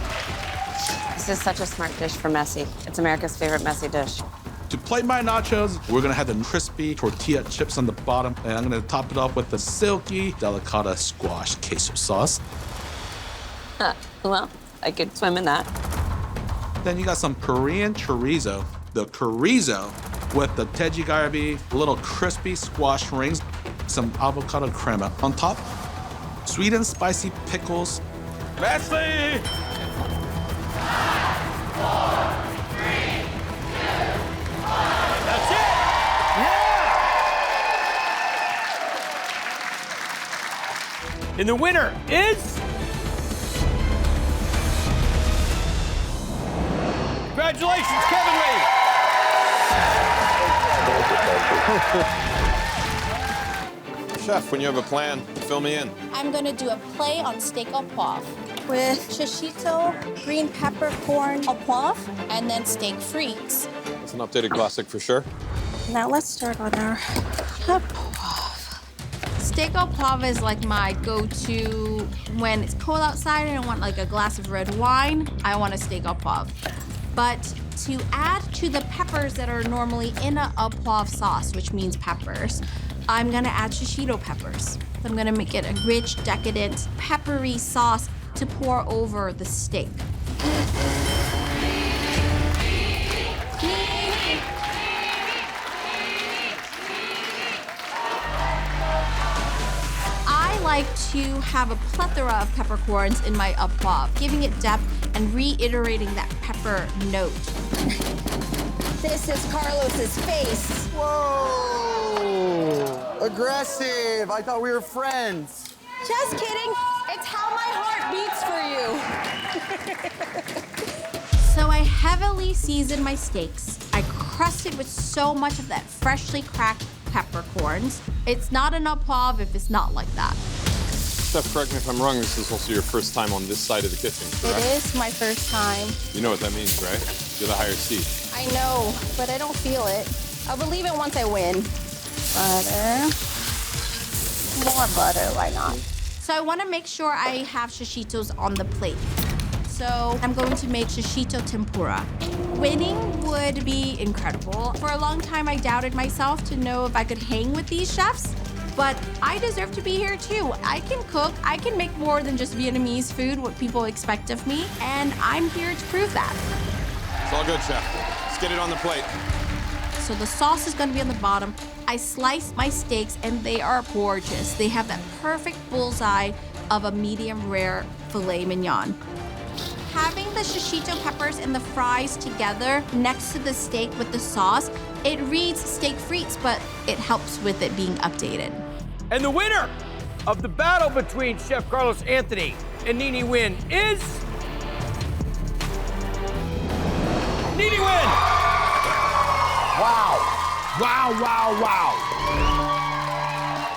Speaker 4: This is such a smart dish for messy. It's America's favorite messy dish.
Speaker 13: To plate my nachos, we're gonna have the crispy tortilla chips on the bottom, and I'm gonna top it off with the silky delicata squash queso sauce.
Speaker 4: Huh. Well, I could swim in that.
Speaker 13: Then you got some Korean chorizo. The chorizo with the teji garbi, little crispy squash rings, some avocado crema on top, sweet and spicy pickles.
Speaker 1: Leslie! 5, 4, 3, 2, 1. That's it! Yeah! And the winner is... Congratulations, Kevin Lee!
Speaker 3: Chef, when you have a plan, fill me in.
Speaker 10: I'm gonna do a play on steak au poivre with shishito, green peppercorn au poivre, and then steak frites.
Speaker 3: It's an updated classic for sure.
Speaker 10: Now let's start on our au poivre. Steak au poivre is like my go-to when it's cold outside and I want like a glass of red wine. I want a steak au poivre. But to add to the peppers that are normally in a au poivre sauce, which means peppers, I'm gonna add shishito peppers. I'm gonna make it a rich, decadent, peppery sauce to pour over the steak. I like to have a plethora of peppercorns in my au poivre, giving it depth and reiterating that pepper note.
Speaker 9: This is Carlos's face.
Speaker 22: Whoa! Aggressive. I thought we were friends.
Speaker 9: Just kidding. It's how my heart beats for you.
Speaker 10: So I heavily seasoned my steaks. I crusted with so much of that freshly cracked peppercorns. It's not an au poivre if it's not like that.
Speaker 3: Chef, correct me if I'm wrong, this is also your first time on this side of the kitchen, correct?
Speaker 10: It is my first time.
Speaker 3: You know what that means, right? You're the higher seat.
Speaker 10: I know, but I don't feel it. I'll believe it once I win. Butter. More butter, why not? So I want to make sure I have shishitos on the plate. So I'm going to make shishito tempura. Winning would be incredible. For a long time, I doubted myself to know if I could hang with these chefs, but I deserve to be here too. I can cook, I can make more than just Vietnamese food, what people expect of me, and I'm here to prove that.
Speaker 3: It's all good, Chef. Let's get it on the plate.
Speaker 10: So the sauce is gonna be on the bottom. I slice my steaks and they are gorgeous. They have that perfect bullseye of a medium rare filet mignon. Having the shishito peppers and the fries together next to the steak with the sauce, it reads steak frites, but it helps with it being updated.
Speaker 1: And the winner of the battle between Chef Carlos Anthony and Nini Nguyen is... Nini Nguyen!
Speaker 22: Wow.
Speaker 1: Wow, wow, wow.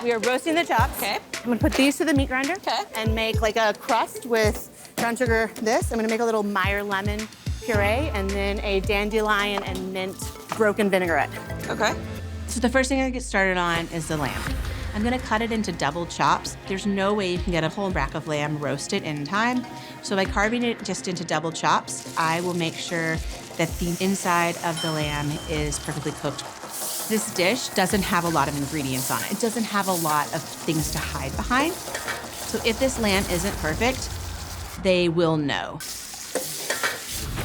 Speaker 2: We are roasting the chops.
Speaker 4: Okay.
Speaker 2: I'm gonna put these to the meat grinder.
Speaker 4: Okay.
Speaker 2: And make like a crust with brown sugar this. I'm gonna make a little Meyer lemon puree and then a dandelion and mint broken vinaigrette.
Speaker 4: Okay.
Speaker 2: So the first thing I get started on is the lamb. I'm gonna cut it into double chops. There's no way you can get a whole rack of lamb roasted in time. So by carving it just into double chops, I will make sure that the inside of the lamb is perfectly cooked. This dish doesn't have a lot of ingredients on it. It doesn't have a lot of things to hide behind. So if this lamb isn't perfect, they will know.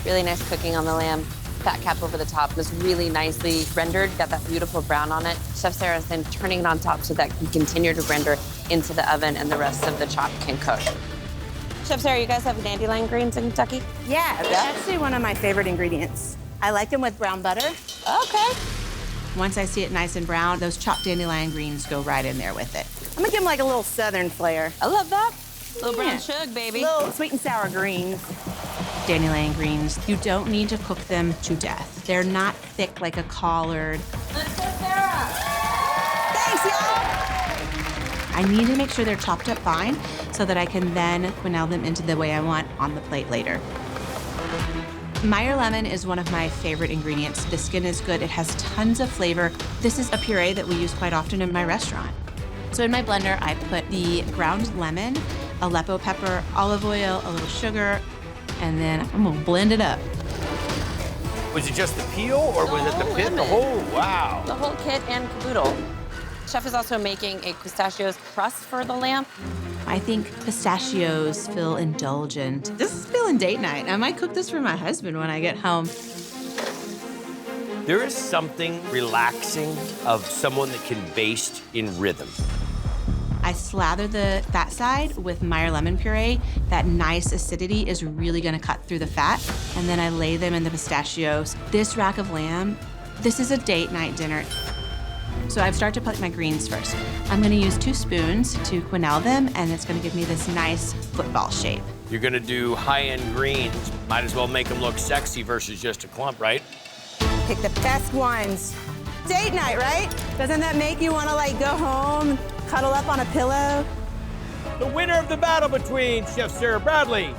Speaker 4: Really nice cooking on the lamb. Fat cap over the top was really nicely rendered, got that beautiful brown on it. Chef Sarah's then turning it on top so that it can continue to render into the oven and the rest of the chop can cook. Chef Sarah, you guys have dandelion greens in Kentucky?
Speaker 2: Yeah, that's actually one of my favorite ingredients. I like them with brown butter.
Speaker 4: Okay.
Speaker 2: Once I see it nice and brown, those chopped dandelion greens go right in there with it. I'm gonna give them like a little southern flair.
Speaker 4: I love that. Little brown sugar, baby.
Speaker 2: Little sweet and sour greens. Dandelion greens, you don't need to cook them to death. They're not thick like a collard.
Speaker 4: Let's go, Sarah.
Speaker 2: Thanks, y'all. I need to make sure they're chopped up fine so that I can then quenelle them into the way I want on the plate later. Meyer lemon is one of my favorite ingredients. The skin is good, it has tons of flavor. This is a puree that we use quite often in my restaurant. So in my blender, I put the ground lemon, Aleppo pepper, olive oil, a little sugar, and then I'm gonna blend it up.
Speaker 7: Was it just the peel, or was it the pit? The whole, wow.
Speaker 4: The whole kit and caboodle. Chef is also making a pistachios crust for the lamb.
Speaker 2: I think pistachios feel indulgent. This is feeling date night. I might cook this for my husband when I get home.
Speaker 7: There is something relaxing of someone that can baste in rhythm.
Speaker 2: I slather the fat side with Meyer lemon puree. That nice acidity is really gonna cut through the fat. And then I lay them in the pistachios. This rack of lamb, this is a date night dinner. So I've started to put my greens first. I'm gonna use 2 spoons to quenelle them, and it's gonna give me this nice football shape.
Speaker 7: You're gonna do high-end greens. Might as well make them look sexy versus just a clump, right?
Speaker 2: Pick the best ones. Date night, right? Doesn't that make you wanna like go home, cuddle up on a pillow?
Speaker 7: The winner of the battle between Chef Sarah Bradley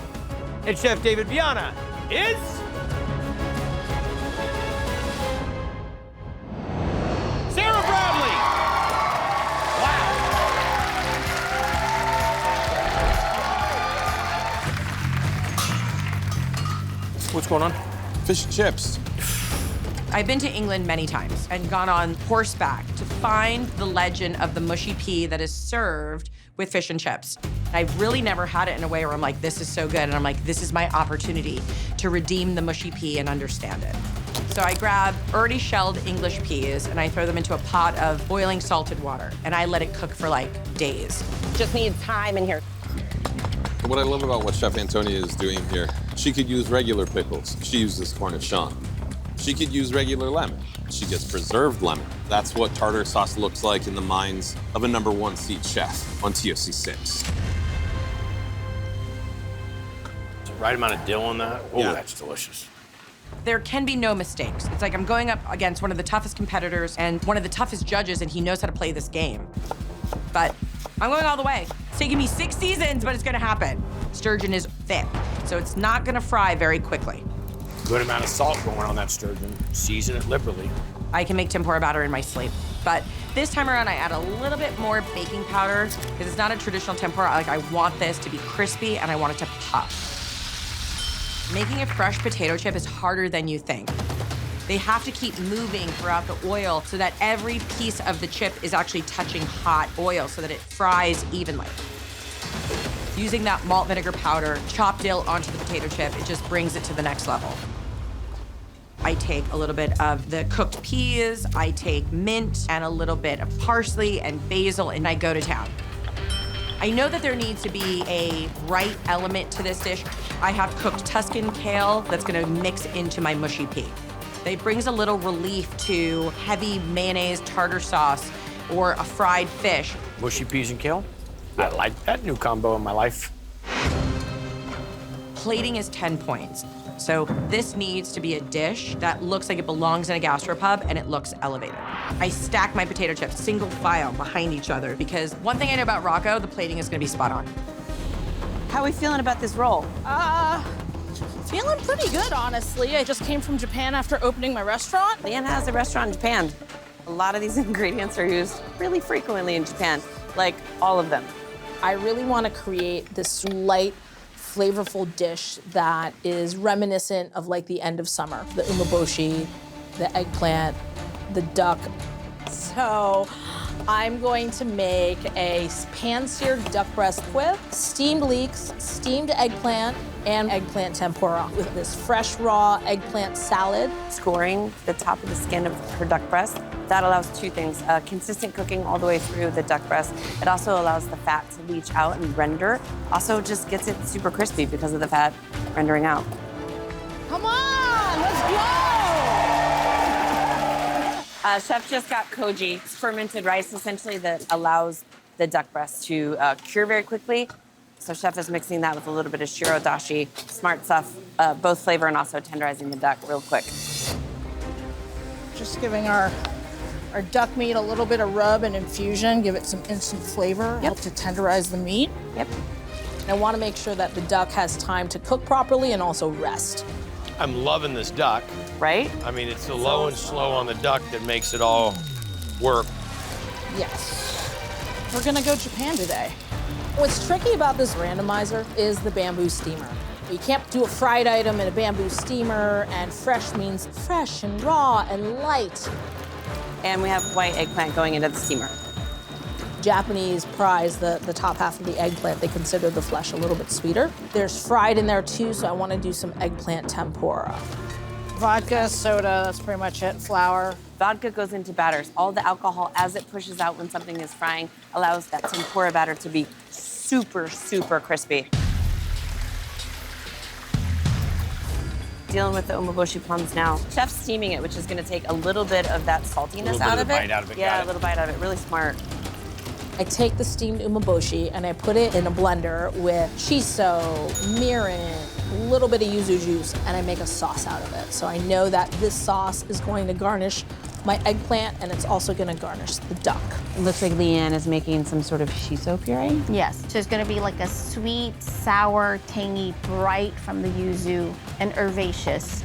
Speaker 7: and Chef David Viana is... Sarah Bradley! Wow. What's going on?
Speaker 3: Fish and chips.
Speaker 9: I've been to England many times and gone on horseback to find the legend of the mushy pea that is served with fish and chips. I've really never had it in a way where I'm like, this is so good, and I'm like, this is my opportunity to redeem the mushy pea and understand it. So I grab already shelled English peas and I throw them into a pot of boiling salted water, and I let it cook for like days. Just need time in here.
Speaker 3: What I love about what Chef Antonia is doing here, she could use regular pickles. She uses Cornichon. She could use regular lemon. She gets preserved lemon. That's what tartar sauce looks like in the minds of a #1 seed chef on TOC 6.
Speaker 7: Right amount of dill on that. Oh,
Speaker 3: Yeah.
Speaker 7: that's delicious.
Speaker 9: There can be no mistakes. It's like I'm going up against one of the toughest competitors and one of the toughest judges, and he knows how to play this game. But I'm going all the way. It's taking me 6 seasons, but it's gonna happen. Sturgeon is thick, so it's not gonna fry very quickly.
Speaker 7: Good amount of salt going on that sturgeon. Season it liberally.
Speaker 9: I can make tempura batter in my sleep. But this time around, I add a little bit more baking powder because it's not a traditional tempura. Like, I want this to be crispy and I want it to puff. Making a fresh potato chip is harder than you think. They have to keep moving throughout the oil so that every piece of the chip is actually touching hot oil so that it fries evenly. Using that malt vinegar powder, chopped dill onto the potato chip, it just brings it to the next level. I take a little bit of the cooked peas, I take mint and a little bit of parsley and basil, and I go to town. I know that there needs to be a right element to this dish. I have cooked Tuscan kale that's gonna mix into my mushy pea. It brings a little relief to heavy mayonnaise tartar sauce or a fried fish.
Speaker 7: Mushy peas and kale? I like that new combo in my life.
Speaker 9: Plating is 10 points. So this needs to be a dish that looks like it belongs in a gastropub and it looks elevated. I stack my potato chips single file behind each other because one thing I know about Rocco, the plating is gonna be spot on.
Speaker 4: How are we feeling about this roll?
Speaker 18: Feeling pretty good, honestly. I just came from Japan after opening my restaurant.
Speaker 4: Leanne has a restaurant in Japan. A lot of these ingredients are used really frequently in Japan, like all of them.
Speaker 18: I really want to create this light, flavorful dish that is reminiscent of like the end of summer. The umeboshi, the eggplant, the duck. So I'm going to make a pan-seared duck breast with steamed leeks, steamed eggplant, and eggplant tempura with this fresh raw eggplant salad.
Speaker 4: Scoring the top of the skin of her duck breast, that allows two things. Consistent cooking all the way through the duck breast. It also allows the fat to leach out and render. Also just gets it super crispy because of the fat rendering out.
Speaker 18: Come on, let's go!
Speaker 4: Chef just got koji. It's fermented rice, essentially, that allows the duck breast to cure very quickly. So Chef is mixing that with a little bit of shiro dashi. Smart stuff, both flavor and also tenderizing the duck real quick.
Speaker 18: Just giving our duck meat a little bit of rub and infusion, give it some instant flavor, help to tenderize the meat.
Speaker 4: Yep.
Speaker 18: And I want to make sure that the duck has time to cook properly and also rest.
Speaker 7: I'm loving this duck.
Speaker 4: Right?
Speaker 7: I mean, it's the low and slow on the duck that makes it all work.
Speaker 18: Yes. We're gonna go Japan today. What's tricky about this randomizer is the bamboo steamer. You can't do a fried item in a bamboo steamer, and fresh means fresh and raw and light.
Speaker 4: And we have white eggplant going into the steamer.
Speaker 18: Japanese prize the top half of the eggplant. They consider the flesh a little bit sweeter. There's fried in there too, so I want to do some eggplant tempura. Vodka, soda, that's pretty much it, flour.
Speaker 4: Vodka goes into batters. All the alcohol, as it pushes out when something is frying, allows that tempura batter to be super, super crispy. Dealing with the umeboshi plums now. Chef's steaming it, which is going to take a little bit of that saltiness out of it.
Speaker 7: Bite out of it.
Speaker 4: Yeah, a little bite out of it. Really smart.
Speaker 18: I take the steamed umeboshi and I put it in a blender with shiso, mirin, a little bit of yuzu juice, and I make a sauce out of it. So I know that this sauce is going to garnish my eggplant, and it's also going to garnish the duck.
Speaker 4: It looks like Leanne is making some sort of shiso puree.
Speaker 8: Yes, so it's gonna be like a sweet, sour, tangy, bright from the yuzu, and herbaceous.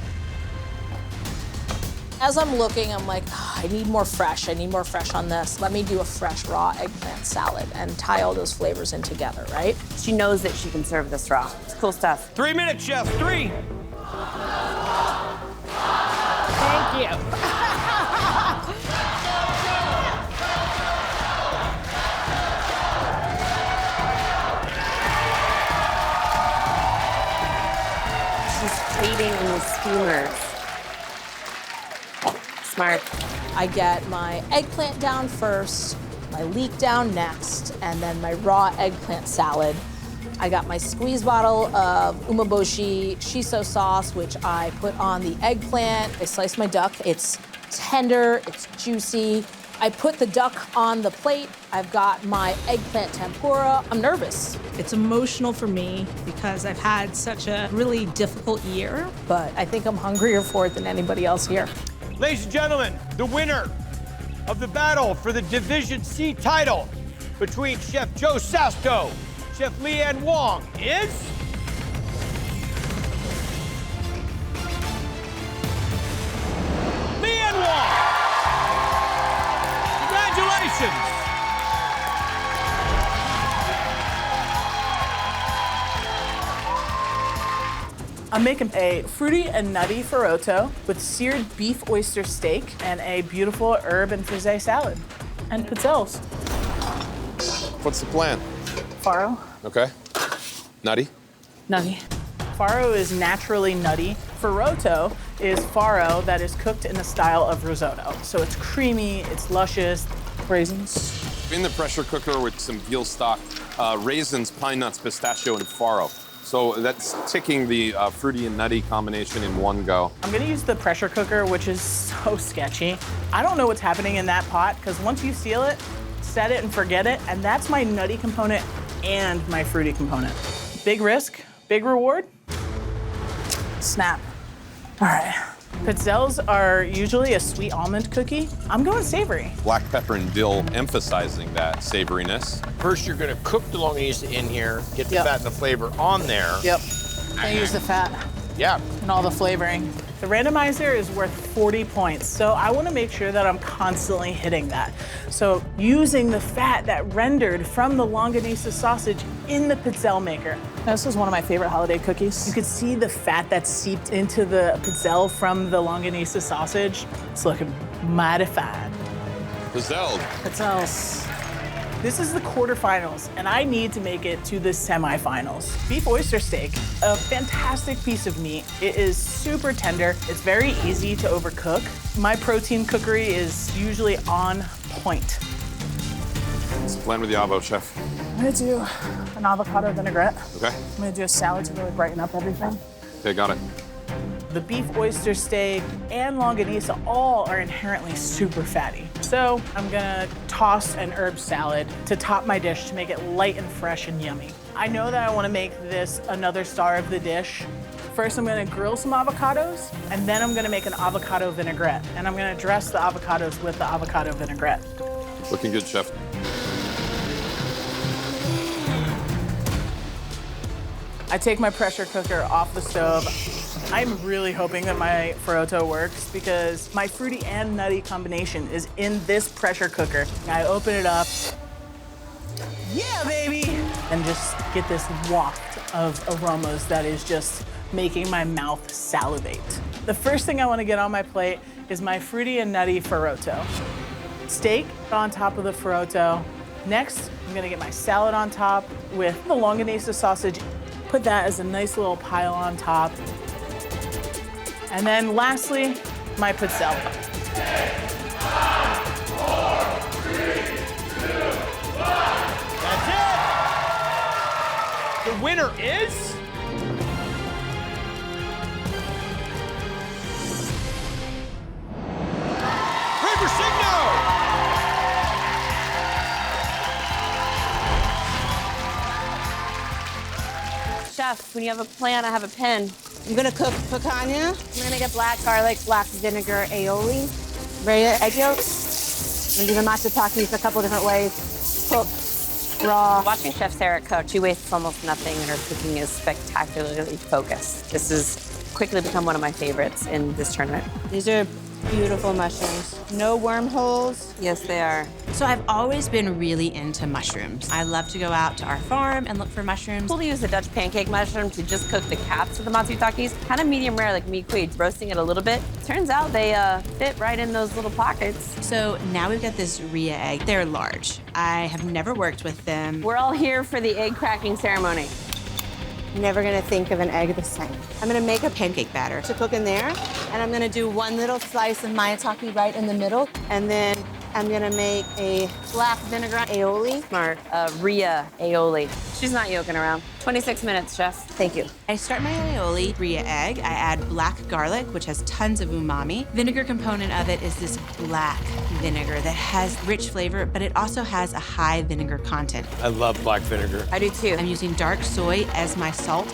Speaker 18: As I'm looking, I'm like, oh, I need more fresh on this. Let me do a fresh raw eggplant salad and tie all those flavors in together, right?
Speaker 4: She knows that she can serve this raw. It's cool stuff.
Speaker 1: 3 minutes, Chef, 3.
Speaker 18: Thank you.
Speaker 4: She's plating in the steamers. Smart.
Speaker 18: I get my eggplant down first, my leek down next, and then my raw eggplant salad. I got my squeeze bottle of umeboshi shiso sauce, which I put on the eggplant. I slice my duck. It's tender, it's juicy. I put the duck on the plate. I've got my eggplant tempura. I'm nervous.
Speaker 14: It's emotional for me because I've had such a really difficult year.
Speaker 18: But I think I'm hungrier for it than anybody else here.
Speaker 1: Ladies and gentlemen, the winner of the battle for the Division C title between Chef Joe Sasto, Chef Leanne Wong is... Leanne Wong! Congratulations!
Speaker 19: I'm making a fruity and nutty farotto with seared beef oyster steak and a beautiful herb and frisee salad. And pizzelles.
Speaker 3: What's the plan?
Speaker 19: Farro.
Speaker 3: Okay. Nutty?
Speaker 19: Nutty. Farro is naturally nutty. Farotto is farro that is cooked in the style of risotto. So it's creamy, it's luscious, raisins.
Speaker 3: In the pressure cooker with some veal stock, raisins, pine nuts, pistachio, and farro. So that's ticking the fruity and nutty combination in one go.
Speaker 19: I'm gonna use the pressure cooker, which is so sketchy. I don't know what's happening in that pot, because once you seal it, set it and forget it, and that's my nutty component and my fruity component. Big risk, big reward. Snap. All right. Pizzelles are usually a sweet almond cookie. I'm going savory.
Speaker 3: Black pepper and dill emphasizing that savoriness.
Speaker 7: First, you're gonna cook the longanisa in here, get the fat and the flavor on there.
Speaker 19: Yep. I use the fat.
Speaker 7: Yeah.
Speaker 19: And all the flavoring. The randomizer is worth 40 points, so I want to make sure that I'm constantly hitting that. So using the fat that rendered from the longanisa sausage in the pizzelle maker. This is one of my favorite holiday cookies. You could see the fat that seeped into the pizzelle from the longanisa sausage. It's looking mighty fine.
Speaker 3: Pizzelle.
Speaker 19: Pizzelles. This is the quarterfinals, and I need to make it to the semifinals. Beef oyster steak, a fantastic piece of meat. It is super tender. It's very easy to overcook. My protein cookery is usually on point.
Speaker 3: Let's blend with the avo, chef.
Speaker 19: I'm gonna do an avocado vinaigrette.
Speaker 3: Okay.
Speaker 19: I'm gonna do a salad to really brighten up everything.
Speaker 3: Okay, got it.
Speaker 19: The beef oyster steak and longanisa all are inherently super fatty. So I'm gonna toss an herb salad to top my dish to make it light and fresh and yummy. I know that I wanna make this another star of the dish. First, I'm gonna grill some avocados, and then I'm gonna make an avocado vinaigrette. And I'm gonna dress the avocados with the avocado vinaigrette.
Speaker 3: Looking good, chef.
Speaker 19: I take my pressure cooker off the stove. I'm really hoping that my Ferotto works because my fruity and nutty combination is in this pressure cooker. I open it up, yeah, baby, and just get this waft of aromas that is just making my mouth salivate. The first thing I want to get on my plate is my fruity and nutty Ferotto. Steak on top of the Ferotto. Next, I'm gonna get my salad on top with the longanisa sausage. Put that as a nice little pile on top. And then lastly, my pizzelle.
Speaker 1: 5, 4, 3, 2, 1. That's it. The winner is
Speaker 4: Chef, when you have a plan, I have a pen.
Speaker 2: I'm gonna cook picanha.
Speaker 4: I'm gonna get black garlic, black vinegar aioli,
Speaker 2: Raya egg yolks.
Speaker 4: I'm gonna do the matzah a couple different ways. Cooked, raw. Watching Chef Sarah cook, she wastes almost nothing, and her cooking is spectacularly focused. This has quickly become one of my favorites in this tournament.
Speaker 2: These are beautiful mushrooms. No wormholes.
Speaker 4: Yes, they are.
Speaker 2: So I've always been really into mushrooms. I love to go out to our farm and look for mushrooms.
Speaker 4: We'll use the Dutch pancake mushroom to just cook the caps of the matsutakis. Kind of medium rare, like mi-kui, roasting it a little bit. Turns out they fit right in those little pockets.
Speaker 2: So now we've got this Ria egg. They're large. I have never worked with them.
Speaker 4: We're all here for the egg cracking ceremony.
Speaker 2: Never gonna think of an egg the same. I'm gonna make a pancake batter to cook in there, and I'm gonna do one little slice of maitake right in the middle, and then I'm gonna make a black vinaigrette aioli.
Speaker 4: Smart. Ria aioli. She's not yoking around. 26 minutes, chef.
Speaker 2: Thank you. I start my aioli, Ria egg. I add black garlic, which has tons of umami. Vinegar component of it is this black vinegar that has rich flavor, but it also has a high vinegar content.
Speaker 7: I love black vinegar.
Speaker 4: I do too.
Speaker 2: I'm using dark soy as my salt.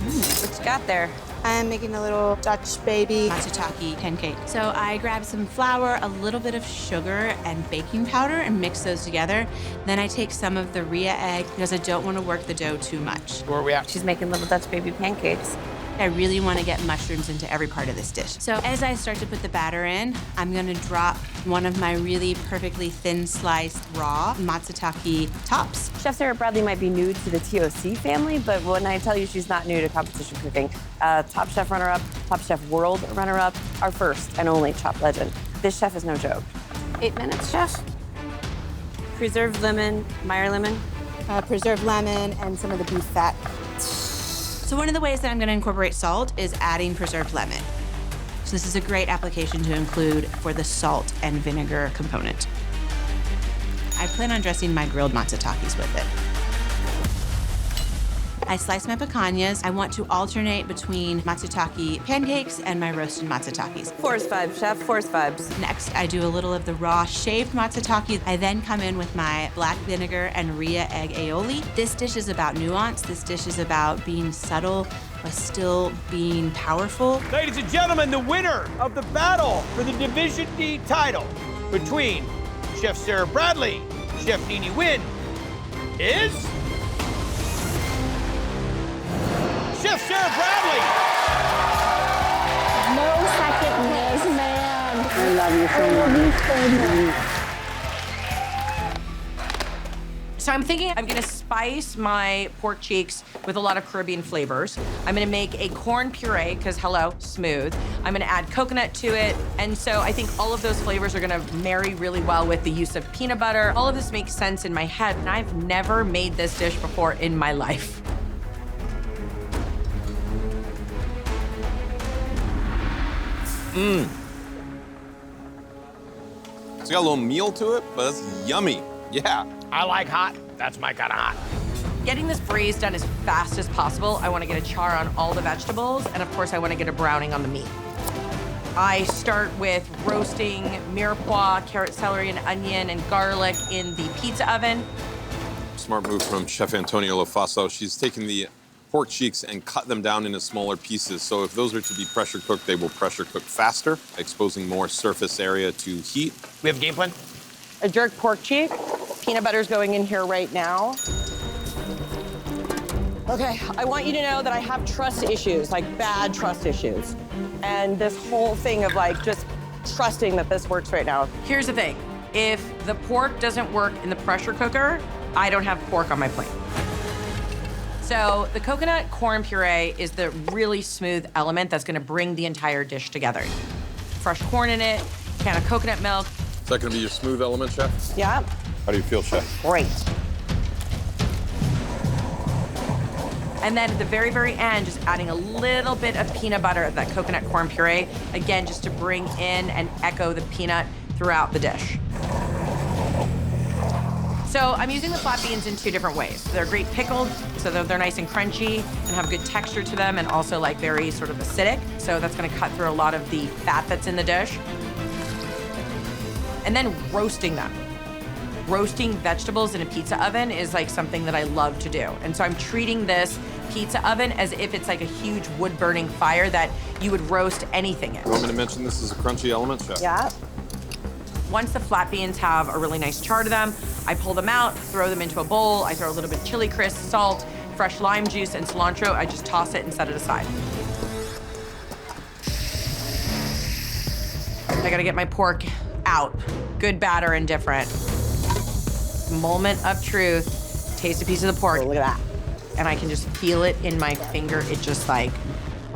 Speaker 4: What you got there?
Speaker 2: I'm making a little Dutch baby matsutake pancake. So I grab some flour, a little bit of sugar, and baking powder and mix those together. Then I take some of the Ria egg because I don't want to work the dough too much.
Speaker 7: Where are we at?
Speaker 4: She's making little Dutch baby pancakes.
Speaker 2: I really want to get mushrooms into every part of this dish. So as I start to put the batter in, I'm going to drop one of my really perfectly thin sliced raw matsutake tops.
Speaker 4: Chef Sarah Bradley might be new to the TOC family, but when I tell you she's not new to competition cooking, Top Chef runner-up, Top Chef World runner-up, our first and only Chop legend. This chef is no joke. 8 minutes, chef. Preserved lemon, Meyer lemon.
Speaker 2: Preserved lemon and some of the beef fat. So one of the ways that I'm going to incorporate salt is adding preserved lemon. So this is a great application to include for the salt and vinegar component. I plan on dressing my grilled matsutakis with it. I slice my picanhas. I want to alternate between matsutake pancakes and my roasted matsutakis.
Speaker 4: Force vibes, chef, force vibes.
Speaker 2: Next, I do a little of the raw shaved matsutake. I then come in with my black vinegar and Ria egg aioli. This dish is about nuance. This dish is about being subtle, but still being powerful.
Speaker 1: Ladies and gentlemen, the winner of the battle for the Division D title between Chef Sarah Bradley, Chef Nini Nguyen is Chef Chef Sarah Bradley.
Speaker 8: No second, man.
Speaker 6: I love you so much.
Speaker 9: So I'm thinking I'm gonna spice my pork cheeks with a lot of Caribbean flavors. I'm gonna make a corn puree, because hello, smooth. I'm gonna add coconut to it. And so I think all of those flavors are gonna marry really well with the use of peanut butter. All of this makes sense in my head, and I've never made this dish before in my life.
Speaker 3: Mmm. It's got a little meal to it, but it's yummy. Yeah.
Speaker 7: I like hot. That's my kind of hot.
Speaker 9: Getting this braise done as fast as possible. I want to get a char on all the vegetables, and of course I want to get a browning on the meat. I start with roasting mirepoix, carrot, celery, and onion, and garlic in the pizza oven.
Speaker 3: Smart move from Chef Antonio Lofaso. She's taken the pork cheeks and cut them down into smaller pieces. So if those are to be pressure cooked, they will pressure cook faster, exposing more surface area to heat.
Speaker 7: We have a game plan?
Speaker 17: A jerk pork cheek. Peanut butter's going in here right now. Okay, I want you to know that I have trust issues, like bad trust issues. And this whole thing of like just trusting that this works right now.
Speaker 9: Here's the thing. If the pork doesn't work in the pressure cooker, I don't have pork on my plate. So the coconut corn puree is the really smooth element that's gonna bring the entire dish together. Fresh corn in it, can of coconut milk.
Speaker 3: Is that gonna be your smooth element, Chef?
Speaker 17: Yeah.
Speaker 3: How do you feel, Chef?
Speaker 17: Great.
Speaker 9: And then at the very, very end, just adding a little bit of peanut butter of that coconut corn puree, again, just to bring in and echo the peanut throughout the dish. So I'm using the flat beans in two different ways. They're great pickled, so they're nice and crunchy and have good texture to them, and also like very sort of acidic. So that's gonna cut through a lot of the fat that's in the dish. And then roasting them. Roasting vegetables in a pizza oven is like something that I love to do. And so I'm treating this pizza oven as if it's like a huge wood-burning fire that you would roast anything in.
Speaker 3: You want me to mention this is a crunchy element, Chef?
Speaker 17: Yeah.
Speaker 9: Once the flat beans have a really nice char to them, I pull them out, throw them into a bowl. I throw a little bit of chili crisp, salt, fresh lime juice, and cilantro. I just toss it and set it aside. I gotta get my pork out. Good, bad, or indifferent. Moment of truth. Taste a piece of the pork.
Speaker 17: Oh, look at that.
Speaker 9: And I can just feel it in my finger. It just like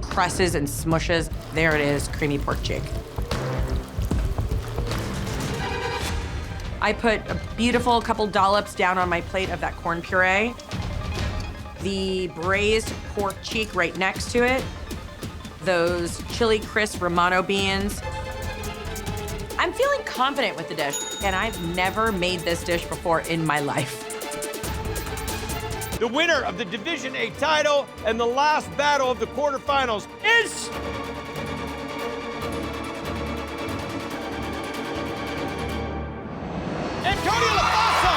Speaker 9: presses and smushes. There it is, creamy pork cheek. I put a beautiful couple dollops down on my plate of that corn puree. The braised pork cheek right next to it. Those chili crisp Romano beans. I'm feeling confident with the dish, and I've never made this dish before in my life.
Speaker 1: The winner of the Division A title and the last battle of the quarterfinals is... Antonio Lofaso!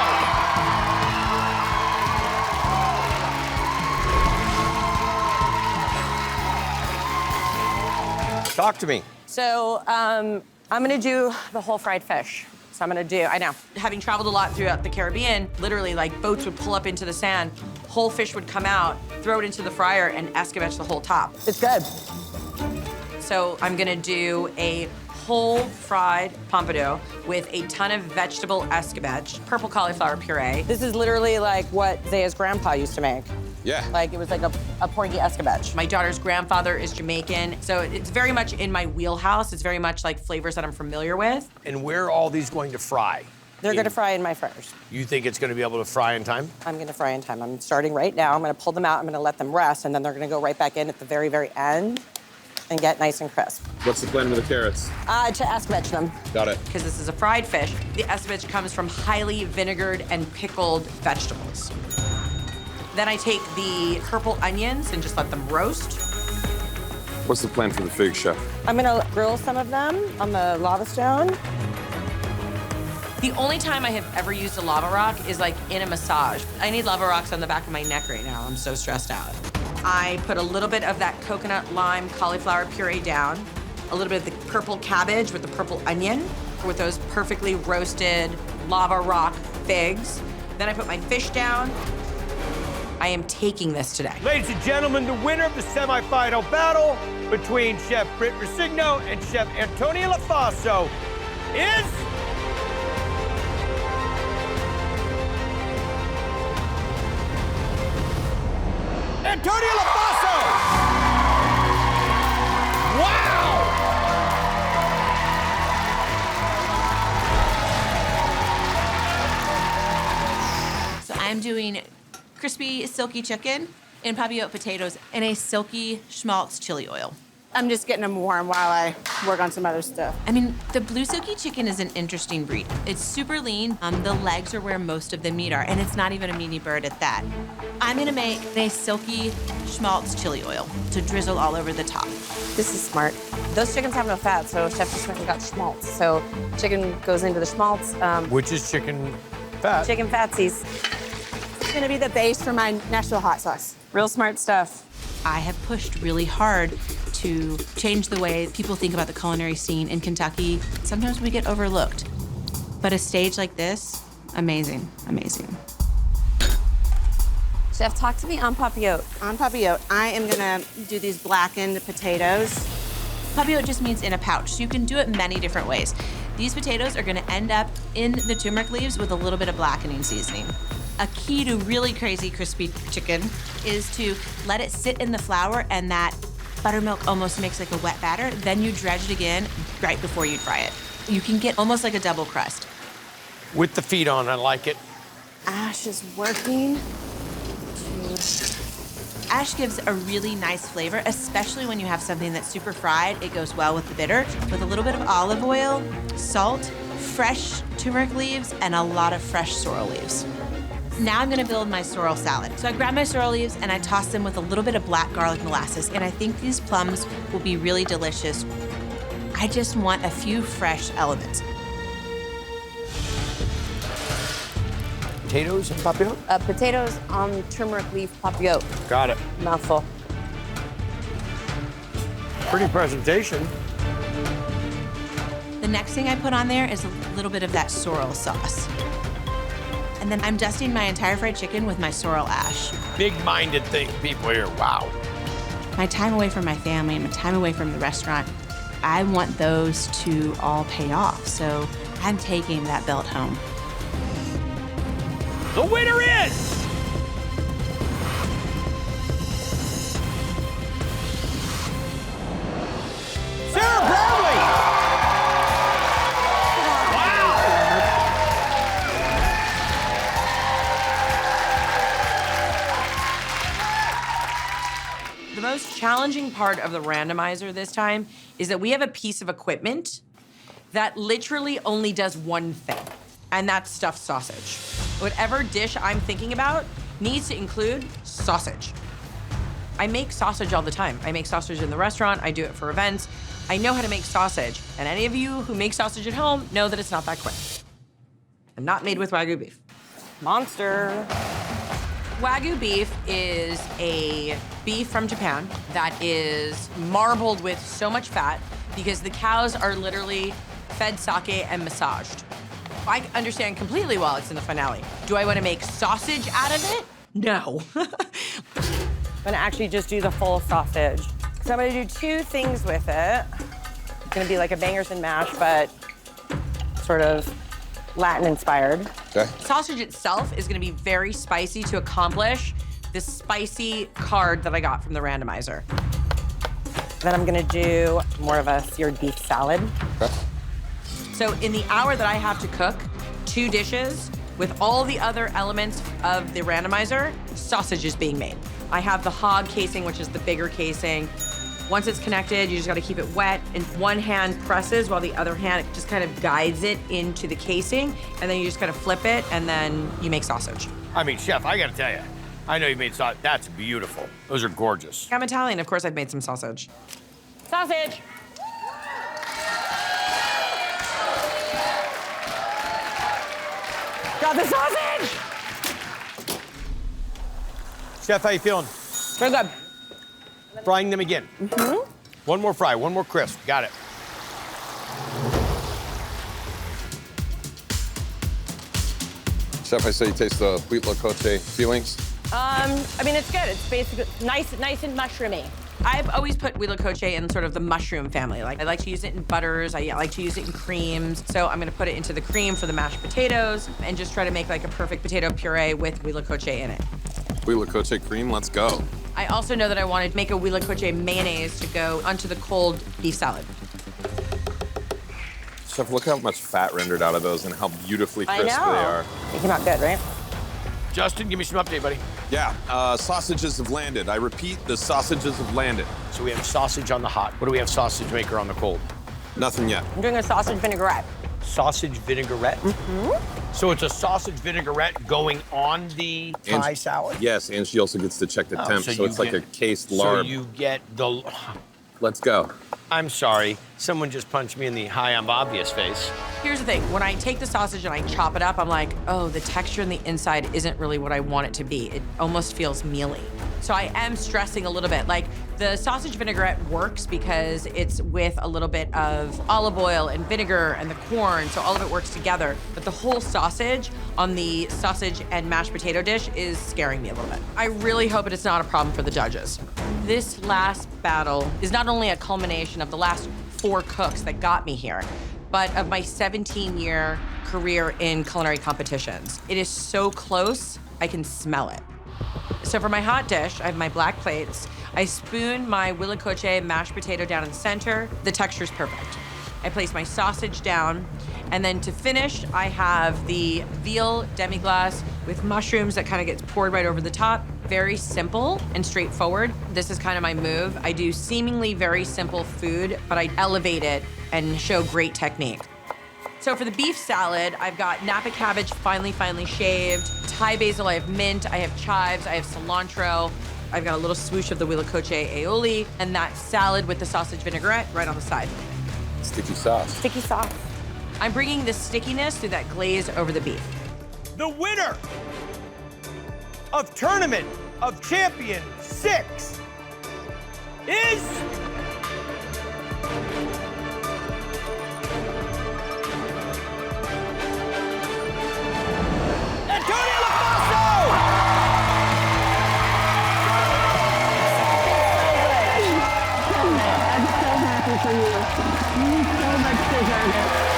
Speaker 7: Talk to me.
Speaker 17: So I'm gonna do the whole fried fish. So I'm gonna do, I know.
Speaker 9: Having traveled a lot throughout the Caribbean, literally like boats would pull up into the sand, whole fish would come out, throw it into the fryer, and escabetch the whole top.
Speaker 17: It's good.
Speaker 9: So I'm gonna do a whole fried pompadour with a ton of vegetable escabetch, purple cauliflower puree.
Speaker 17: This is literally like what Zaya's grandpa used to make.
Speaker 3: Yeah.
Speaker 17: Like it was like a porky escabetch.
Speaker 9: My daughter's grandfather is Jamaican, so it's very much in my wheelhouse. It's very much like flavors that I'm familiar with.
Speaker 7: And where are all these going to fry?
Speaker 17: They're gonna fry in my fryers.
Speaker 7: You think it's gonna be able to fry in time?
Speaker 17: I'm gonna fry in time. I'm starting right now. I'm gonna pull them out. I'm gonna let them rest, and then they're gonna go right back in at the very, very end and get nice and crisp.
Speaker 3: What's the plan with the carrots?
Speaker 17: To escabetch them.
Speaker 3: Got it.
Speaker 9: Because this is a fried fish, the escabetch comes from highly vinegared and pickled vegetables. Then I take the purple onions and just let them roast.
Speaker 3: What's the plan for the figs, Chef?
Speaker 17: I'm gonna grill some of them on the lava stone.
Speaker 9: The only time I have ever used a lava rock is like in a massage. I need lava rocks on the back of my neck right now. I'm so stressed out. I put a little bit of that coconut lime cauliflower puree down, a little bit of the purple cabbage with the purple onion, with those perfectly roasted lava rock figs. Then I put my fish down. I am taking this today.
Speaker 1: Ladies and gentlemen, the winner of the semifinal battle between Chef Britt Rosigno and Chef Antonia Lafaso is... Antonia Lafaso! Wow!
Speaker 2: So I'm doing crispy, silky chicken and papillote potatoes in a silky schmaltz chili oil.
Speaker 4: I'm just getting them warm while I work on some other stuff.
Speaker 2: I mean, the blue silky chicken is an interesting breed. It's super lean. The legs are where most of the meat are, and it's not even a meaty bird at that. I'm gonna make a silky schmaltz chili oil to drizzle all over the top.
Speaker 4: This is smart. Those chickens have no fat, so Chef just went and got schmaltz. So chicken goes into the schmaltz.
Speaker 7: Which is chicken fat.
Speaker 4: Chicken fatsies. It's gonna be the base for my Nashville hot sauce. Real smart stuff.
Speaker 2: I have pushed really hard to change the way people think about the culinary scene in Kentucky. Sometimes we get overlooked. But a stage like this, amazing, amazing.
Speaker 4: Chef, talk to me on papillote. On papillote, I am gonna do these blackened potatoes.
Speaker 2: Papillote just means in a pouch, so you can do it many different ways. These potatoes are gonna end up in the turmeric leaves with a little bit of blackening seasoning. A key to really crazy crispy chicken is to let it sit in the flour, and that buttermilk almost makes like a wet batter. Then you dredge it again right before you fry it. You can get almost like a double crust.
Speaker 7: With the feet on, I like it.
Speaker 4: Ash is working.
Speaker 2: Ash gives a really nice flavor, especially when you have something that's super fried. It goes well with the bitter, with a little bit of olive oil, salt, fresh turmeric leaves, and a lot of fresh sorrel leaves. Now I'm gonna build my sorrel salad. So I grab my sorrel leaves and I toss them with a little bit of black garlic molasses, and I think these plums will be really delicious. I just want a few fresh elements.
Speaker 7: Potatoes and papillote?
Speaker 4: Potatoes on turmeric leaf papillote.
Speaker 7: Got it.
Speaker 4: Mouthful.
Speaker 7: Pretty presentation.
Speaker 2: The next thing I put on there is a little bit of that sorrel sauce. And then I'm dusting my entire fried chicken with my sorrel ash.
Speaker 7: Big-minded thing, people here, wow.
Speaker 2: My time away from my family and my time away from the restaurant, I want those to all pay off. So I'm taking that belt home.
Speaker 1: The winner is... Sarah Bradley!
Speaker 9: The most challenging part of the randomizer this time is that we have a piece of equipment that literally only does one thing, and that's stuffed sausage. Whatever dish I'm thinking about needs to include sausage. I make sausage all the time. I make sausage in the restaurant, I do it for events. I know how to make sausage, and any of you who make sausage at home know that it's not that quick. I'm not made with Wagyu beef.
Speaker 17: Monster.
Speaker 9: Wagyu beef is a beef from Japan that is marbled with so much fat because the cows are literally fed sake and massaged. I understand completely why it's in the finale. Do I want to make sausage out of it? No.
Speaker 17: I'm gonna actually just do the full sausage. So I'm gonna do two things with it. It's gonna be like a bangers and mash, but sort of Latin inspired.
Speaker 3: Okay.
Speaker 9: Sausage itself is gonna be very spicy to accomplish this spicy card that I got from the randomizer.
Speaker 17: Then I'm gonna do more of a seared beef salad.
Speaker 3: Okay.
Speaker 9: So in the hour that I have to cook 2 dishes with all the other elements of the randomizer, sausage is being made. I have the hog casing, which is the bigger casing. Once it's connected, you just gotta keep it wet, and one hand presses while the other hand just kind of guides it into the casing, and then you just gotta flip it, and then you make sausage.
Speaker 7: I mean, Chef, I gotta tell you, I know you made sausage. That's beautiful. Those are gorgeous.
Speaker 9: I'm Italian, of course I've made some sausage.
Speaker 17: Sausage. Got the sausage!
Speaker 7: Chef, how you feeling?
Speaker 17: Very good.
Speaker 7: Frying them again.
Speaker 17: Mm-hmm.
Speaker 7: One more fry, one more crisp. Got it.
Speaker 3: Chef, I say you taste the wheat locote feelings.
Speaker 17: I mean, it's good. It's basically nice and mushroomy.
Speaker 9: I've always put huila coche in sort of the mushroom family. Like, I like to use it in butters. I like to use it in creams. So I'm gonna put it into the cream for the mashed potatoes and just try to make like a perfect potato puree with huila coche in it.
Speaker 3: Huila coche cream, let's go.
Speaker 9: I also know that I wanted to make a huila coche mayonnaise to go onto the cold beef salad.
Speaker 3: Chef, look how much fat rendered out of those and how beautifully crisp they are.
Speaker 17: They came out good, right?
Speaker 7: Justin, give me some update, buddy.
Speaker 3: Yeah, sausages have landed. I repeat, the sausages have landed.
Speaker 7: So we have sausage on the hot. What do we have sausage maker on the cold?
Speaker 3: Nothing yet.
Speaker 17: I'm doing a sausage vinaigrette.
Speaker 7: Sausage vinaigrette? Mm-hmm. So it's a sausage vinaigrette going on the Thai salad?
Speaker 3: Yes, and she also gets to check the temp, so it's like a cased larb.
Speaker 7: So you get the...
Speaker 3: Let's go.
Speaker 7: I'm sorry. Someone just punched me in the hi, I'm obvious face.
Speaker 9: Here's the thing, when I take the sausage and I chop it up, I'm like, oh, the texture on the inside isn't really what I want it to be. It almost feels mealy. So I am stressing a little bit. Like, the sausage vinaigrette works because it's with a little bit of olive oil and vinegar and the corn, so all of it works together. But the whole sausage on the sausage and mashed potato dish is scaring me a little bit. I really hope it's not a problem for the judges. This last battle is not only a culmination of the last 4 cooks that got me here, but of my 17-year career in culinary competitions. It is so close, I can smell it. So for my hot dish, I have my black plates. I spoon my huila coche mashed potato down in the center. The texture's perfect. I place my sausage down, and then to finish, I have the veal demi-glace with mushrooms that kind of gets poured right over the top. Very simple and straightforward. This is kind of my move. I do seemingly very simple food, but I elevate it and show great technique. So for the beef salad, I've got Napa cabbage finely shaved, Thai basil, I have mint, I have chives, I have cilantro. I've got a little swoosh of the huila coche aioli, and that salad with the sausage vinaigrette right on the side.
Speaker 3: Sticky sauce.
Speaker 17: Sticky sauce.
Speaker 9: I'm bringing the stickiness through that glaze over the beef.
Speaker 11: The winner of Tournament of Champions 6 is...
Speaker 6: I'm so happy for you. You so much deserve it.